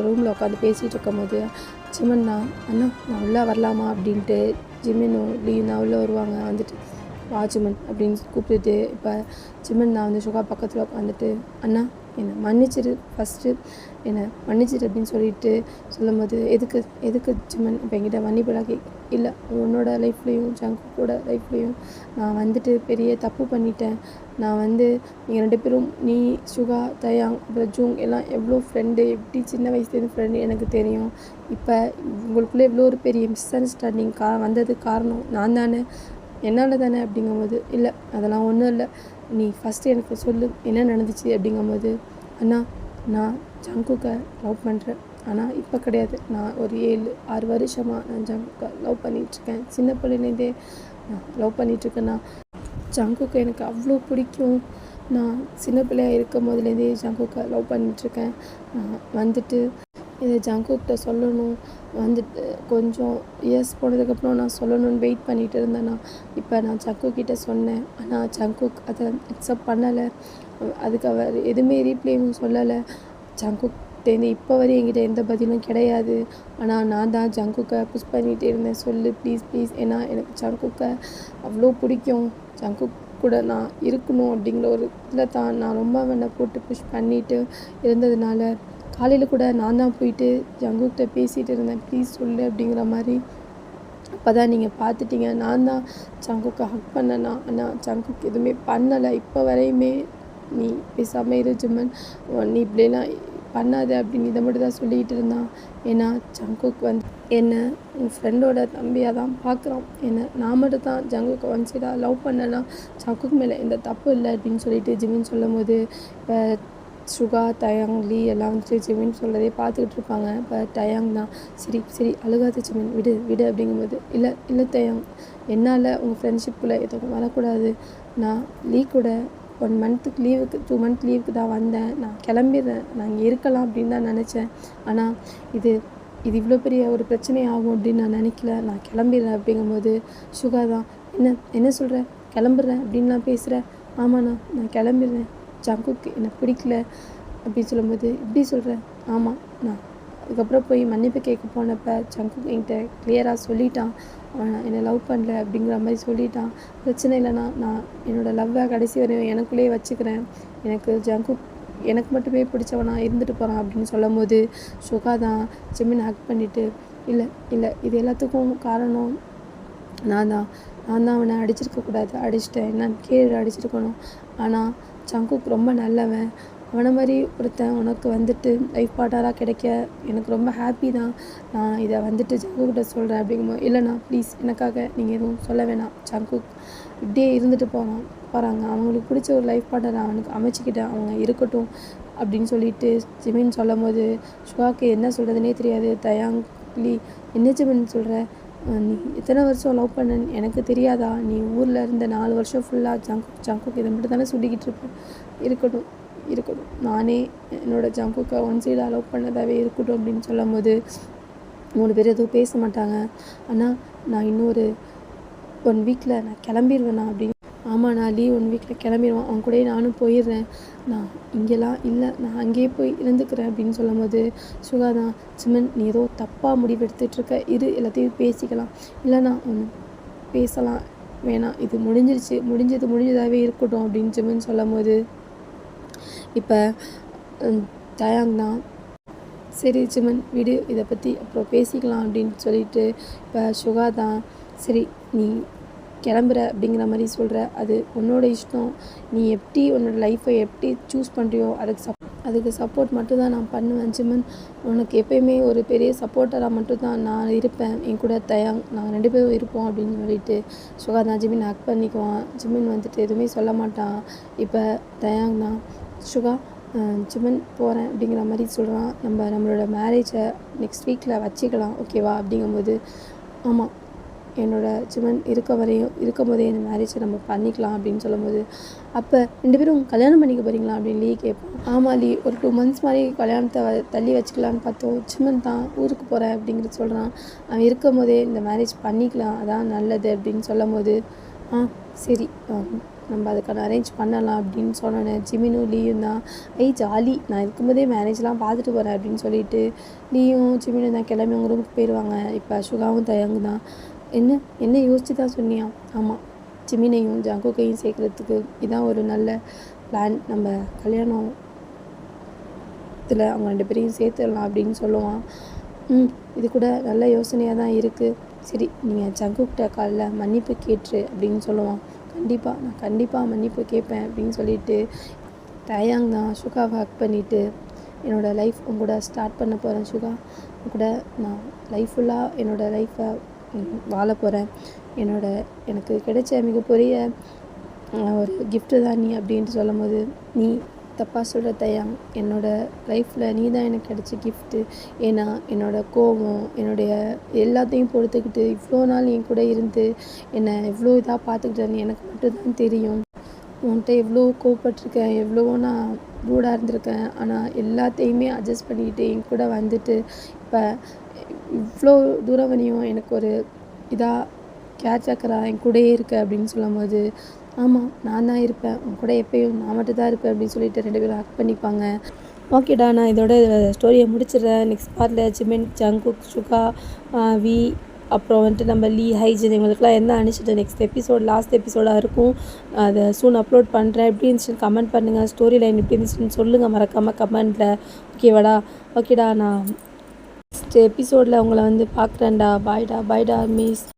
ரூமில் உட்காந்து பேசிகிட்டு இருக்கும்போது ஜிமின் தான், அண்ணா நான் உள்ளே வரலாமா அப்படின்ட்டு ஜிமினும் லீயும் தான் உள்ளே வருவாங்க. வந்துட்டு வா ஜிமின் அப்படின்னு கூப்பிட்டுட்டு, இப்போ ஜிமின் தான் வந்து சுகா பக்கத்தில் உட்காந்துட்டு, அண்ணா என்னை மன்னிச்சிரு, ஃபஸ்ட்டு என்னை மன்னிச்சிரு அப்படின்னு சொல்லிட்டு சொல்லும்போது, எதுக்கு ஜிமின் இப்போ என்கிட்ட மன்னிப்பெல்லாம் இல்லை, உன்னோட லைஃப்லேயும் ஜங்குக்கோட லைஃப்லேயும் நான் வந்துட்டு பெரிய தப்பு பண்ணிட்டேன், நான் வந்து நீங்கள் 2 பேரும், நீ சுகா தயாங் அப்புறம் ஜூங் எல்லாம் எவ்வளோ ஃப்ரெண்டு, எப்படி சின்ன வயசுலேருந்து ஃப்ரெண்டு எனக்கு தெரியும், இப்போ உங்களுக்குள்ளே எவ்வளோ ஒரு பெரிய மிஸ் அண்டர்ஸ்டாண்டிங் வந்தது காரணம் நான் தானே, என்னால் தானே அப்படிங்கும்போது, இல்லை அதெல்லாம் ஒன்றும் இல்லை, நீ ஃபஸ்ட்டு எனக்கு சொல்லு என்ன நடந்துச்சு அப்படிங்கும்போது, அண்ணா நான் ஜங்குக்கை லவ் பண்ணுறேன், ஆனால் இப்போ கிடையாது, நான் ஒரு 7-6 வருஷமாக நான் ஜங்குக்கை லவ் பண்ணிகிட்ருக்கேன், சின்ன பிள்ளைலேருந்தே நான் லவ் பண்ணிகிட்ருக்கேன்னா, ஜங்குக்கை எனக்கு அவ்வளோ பிடிக்கும், நான் சின்ன பிள்ளையாக இருக்கும் போதுலேருந்தே ஜங்குக்கை லவ் பண்ணிகிட்ருக்கேன், நான் வந்துட்டு இதை ஜங்குக்கிட்ட சொல்லணும், வந்துட்டு கொஞ்சம் இயர்ஸ் போனதுக்கப்புறம் நான் சொல்லணும்னு வெயிட் பண்ணிகிட்டு இருந்தேன்னா, இப்போ நான் ஜங்குக்கிட்ட சொன்னேன், ஆனால் ஜங்குக் அதை அக்செப்ட் பண்ணலை, அதுக்கு அவர் எதுவுமே ரீப்ளேவும் சொல்லலை, ஜங்குக்கிட்டேருந்து இப்போ வரையும் என்கிட்ட எந்த பதிலும் கிடையாது, ஆனால் நான் தான் ஜங்குக்கை புஷ் பண்ணிகிட்டே இருந்தேன், சொல்லு ப்ளீஸ், ஏன்னா எனக்கு ஜங்குக்கை அவ்வளோ பிடிக்கும், ஜங்குக் கூட நான் இருக்கணும் அப்படிங்கிற ஒரு இதில் தான் நான் ரொம்ப அவனை போட்டு புஷ் பண்ணிட்டு இருந்ததுனால, காலையில் கூட நான் தான் போயிட்டு ஜங்குக்கிட்ட பேசிகிட்டு இருந்தேன், ப்ளீஸ் சொல்லு அப்படிங்கிற மாதிரி. அப்போ தான் நீங்கள் பார்த்துட்டீங்க, நான் தான் ஜங்குக்கை ஹக் பண்ணேன்னா, ஆனால் ஜங்குக் எதுவுமே பண்ணலை, இப்போ வரையுமே நீ பேசாமல் இரு ஜிமின், நீ இப்படிலாம் பண்ணாத அப்படின்னு இதை மட்டும் தான் சொல்லிகிட்டு இருந்தான். ஏன்னா ஜங்குக் வந்து என்னை உன் ஃப்ரெண்டோட தம்பியாக தான் பார்க்குறான், என்னை நான் மட்டும் தான் ஜங்குக்கை ஒன் சைடாக லவ் பண்ணேன்னா ஜங்குக் மேலே எந்த தப்பு இல்லை அப்படின்னு சொல்லிட்டு ஜிமின் சொல்லும் போது, இப்போ சுகா, தயாங், லீ எல்லாம் வந்துட்டு ஜிமின் சொல்கிறதே பார்த்துக்கிட்டு இருப்பாங்க. இப்போ தயாங் தான் சரி சரி அழுகாத ஜிமின் விடு விடு அப்படிங்கும்போது, இல்லை இல்லை தயாங், என்னால் உங்கள் ஃப்ரெண்ட்ஷிப்பில் எதுவும் வரக்கூடாது. நான் லீ கூட 1 மந்த்துக்கு லீவுக்கு 2 மந்த் லீவுக்கு தான் வந்தேன். நான் கிளம்பிடுறேன். நான் இங்கே இருக்கலாம் அப்படின்னு தான் நினச்சேன். ஆனால் இது இவ்வளோ பெரிய ஒரு பிரச்சனை ஆகும் அப்படின்னு நான் நினைக்கல. நான் கிளம்பிடுறேன் அப்படிங்கும்போது சுகா தான் என்ன சொல்கிற, கிளம்புறேன் அப்படின்லாம் பேசுகிறேன். ஆமாண்ணா நான் கிளம்பிடுறேன், ஜங்குக்கு என்னை பிடிக்கல அப்படின்னு சொல்லும்போது, இப்படி சொல்கிறேன். ஆமாம், நான் அதுக்கப்புறம் போய் மன்னிப்பு கேட்க போனப்போ ஜங்குக் என்கிட்ட கிளியராக சொல்லிட்டான், அவன் என்னை லவ் பண்ணல அப்படிங்கிற மாதிரி சொல்லிட்டான். பிரச்சனை இல்லைண்ணா, நான் என்னோடய லவ்வை கடைசி வரையும் எனக்குள்ளேயே வச்சுக்கிறேன். எனக்கு ஜங்குக் எனக்கு மட்டுமே பிடிச்சவனா இருந்துட்டு போகிறான் அப்படின்னு சொல்லும் போது சுகா தான் ஜிமின் ஹக் பண்ணிவிட்டு, இல்லை இல்லை இது எல்லாத்துக்கும் காரணம் நான் தான் அவனை அடிச்சிருக்கக்கூடாது, அடிச்சிட்டேன், என்னன்னு கீழே அடிச்சிருக்கணும். ஆனால் ஜங்குக் ரொம்ப நல்லவன், அவனை மாதிரி ஒருத்தன் உனக்கு வந்துட்டு லைஃப் பார்ட்னராக கிடைக்க எனக்கு ரொம்ப ஹாப்பி தான். நான் இதை வந்துட்டு ஜங்குக்கிட்ட சொல்கிறேன் அப்படிங்கும்போது, இல்லைண்ணா ப்ளீஸ் எனக்காக நீங்கள் எதுவும் சொல்ல வேணாம், ஜங்குக் இப்படியே இருந்துட்டு போகிறாங்க, அவங்களுக்கு பிடிச்ச ஒரு லைஃப் பார்ட்னர் அவனுக்கு அமைச்சிக்கிட்டேன், அவங்க இருக்கட்டும் அப்படின்னு சொல்லிட்டு ஜிமின் சொல்லும் போது சுகாக்கு என்ன சொல்கிறதுனே தெரியாது. தயாங், லீ, என்ன ஜிமின் சொல்கிற, நீ எத்தனை வருஷம் லவ் பண்ணன்னு எனக்கு தெரியாதா, நீ ஊரில் இருந்த 4 வருஷம் ஃபுல்லாக ஜங்குக் இதை மட்டும் தானே சொல்லிக்கிட்டு இருப்பேன், இருக்கட்டும் நானே என்னோடய ஜங்குக்கை 1 சைடாக லவ் பண்ணதாகவே இருக்கட்டும் அப்படின்னு சொல்லும் போது 3 பேர் எதுவும் பேச மாட்டாங்க. ஆனால் நான் இன்னொரு 1 வீக்கில் நான் கிளம்பிடுவேண்ணா அப்படின்னு. ஆமாம், நான் லீவ் 1 வீக்கில் கிளம்பிடுவேன், அவன் கூடயே நானும் போயிடுறேன், நான் இங்கெல்லாம் இல்லை, நான் அங்கேயே போய் இருந்துக்கிறேன் அப்படின்னு சொல்லும் போது சுகா தான், ஜிமின் நீ ஏதோ தப்பாக முடிவு எடுத்துகிட்ருக்க, எல்லாத்தையும் பேசிக்கலாம். இல்லைண்ணா ஒன்று பேசலாம் வேணாம், இது முடிஞ்சதாகவே இருக்கட்டும் அப்படின்னு ஜிமின் சொல்லும் போது இப்போ தயாங் தான் சரி ஜிமின் விடு, இதை பற்றி அப்புறம் பேசிக்கலாம் அப்படின்னு சொல்லிட்டு இப்போ சுகா தான் சரி நீ கிளம்புற அப்படிங்கிற மாதிரி சொல்கிற, அது உன்னோட இஷ்டம், நீ எப்படி உன்னோட லைஃப்பை எப்படி சூஸ் பண்ணுறியோ அதுக்கு சப்போர்ட் மட்டும்தான் நான் பண்ணுவேன் ஜிமின், உனக்கு எப்போயுமே ஒரு பெரிய சப்போர்ட்டராக மட்டும்தான் நான் இருப்பேன், என் கூட தயாங் நாங்கள் 2 பேரும் இருப்போம் அப்படின்னு சொல்லிட்டு சுகா தான் ஜிமின் ஹக் பண்ணிக்குவான். ஜிமின் வந்துட்டு எதுவுமே சொல்ல மாட்டான். இப்போ தயாங் தான் சுகா ஜிமின் போகிறேன் அப்படிங்கிற மாதிரி சொல்கிறான், நம்மளோட மேரேஜை நெக்ஸ்ட் வீக்கில் வச்சுக்கலாம் ஓகேவா அப்படிங்கும்போது, ஆமாம் என்னோட ஜிமின் இருக்கும்போதே இந்த மேரேஜை நம்ம பண்ணிக்கலாம் அப்படின்னு சொல்லும்போது, அப்போ 2 பேரும் கல்யாணம் பண்ணிக்க போகிறீங்களா அப்படின்னு லீ கேட்பான். ஆமாம் லீ, ஒரு 2 மந்த்ஸ் மாதிரி கல்யாணத்தை தள்ளி வச்சுக்கலான்னு பார்த்தோம், ஜிமின் தான் ஊருக்கு போகிறேன் அப்படிங்கிறது சொல்கிறான், அவன் இருக்கும்போதே இந்த மேரேஜ் பண்ணிக்கலாம் அதான் நல்லது அப்படின்னு சொல்லும் போது, சரி நம்ம அதுக்கான அரேஞ்ச் பண்ணலாம் அப்படின்னு சொன்னோன்னே ஜிமினும் லீயும் தான் ஜாலி, நான் இருக்கும்போதே மேரேஜ்லாம் பார்த்துட்டு போகிறேன் அப்படின்னு சொல்லிட்டு லீயும் ஜிமினும் தான் கிளம்பி அவங்க ரூமுக்கு போயிடுவாங்க. இப்போ சுகாவும் தயாங்கு தான் என்ன யோசிச்சு தான் சொன்னியா, ஆமாம் ஜிமினையும் ஜங்குக்கையும் சேர்க்குறதுக்கு இதான் ஒரு நல்ல பிளான், நம்ம கல்யாணம் இதில் அவங்க 2 பேரையும் சேர்த்துடலாம் அப்படின்னு சொல்லுவான். இது கூட நல்ல யோசனையாக தான் இருக்குது, சரி நீங்கள் ஜங்குக்கிட்ட காலைல மன்னிப்பு கேட்டுரு அப்படின்னு சொல்லுவான். நான் கண்டிப்பாக மன்னிப்பு கேட்பேன் அப்படின்னு சொல்லிட்டு தயாங் தான் சுகாவை ஹக் பண்ணிவிட்டு, என்னோடய லைஃப் உங்க கூட ஸ்டார்ட் பண்ண போகிறேன் சுகா, உங்க கூட நான் லைஃப் ஃபுல்லாக என்னோடய லைஃப்பை வாழ போகிறேன், எனக்கு கிடைச்ச மிகப்பெரிய ஒரு கிஃப்ட்டு தான் நீ அப்படின்ட்டு சொல்லும் போது, நீ தப்பாக சொல்கிற தயாங், என்னோடய லைஃப்பில் நீ தான் எனக்கு கிடைச்ச கிஃப்ட்டு, ஏன்னா என்னோடய கோபம் என்னுடைய எல்லாத்தையும் பொறுத்துக்கிட்டு இவ்வளோ நாள் என் கூட இருந்து என்னை எவ்வளோ இதாக பார்த்துக்கிட்டேன்னு எனக்கு மட்டும்தான் தெரியும், உன்கிட்ட எவ்வளோ கோவப்பட்டிருக்கேன், எவ்வளவோ நான் ரூடாக இருந்திருக்கேன், ஆனால் எல்லாத்தையுமே அட்ஜஸ்ட் பண்ணிக்கிட்டு என் கூட வந்துட்டு இப்போ இவ்வளோ தூரம் வரையும் எனக்கு ஒரு இதாக கேட்சாக்கரா என் கூடயே இருக்க அப்படின்னு சொல்லும்போது, ஆமாம் நான் தான் இருப்பேன் உன் கூட எப்பயும், நான் மட்டும் தான் இருப்பேன் அப்படின்னு சொல்லிட்டு 2 பேரும் ஹக் பண்ணிப்பாங்க. ஓகேடா, நான் இதோட ஸ்டோரியை முடிச்சிடுறேன். நெக்ஸ்ட் பார்ட்டில் ஜிமின், ஜங்குக், சுகா, வி, அப்புறம் வந்துட்டு நம்ம லீ, ஹைஜின் இவங்களுக்குலாம் என்ன அனுப்பிச்சிட்டு நெக்ஸ்ட் எபிசோட் லாஸ்ட் எபிசோடாக இருக்கும், அதை சூன் அப்லோட் பண்ணுறேன். எப்படி இருந்துச்சுன்னு கமெண்ட் பண்ணுங்கள், ஸ்டோரி லைன் எப்படி இருந்துச்சுன்னு சொல்லுங்கள் மறக்காமல் கமெண்ட்டில், ஓகேடா நான் நெக்ஸ்ட் எபிசோடில் உங்களை பார்க்குறேன்டா. பாய்டா மிஸ்.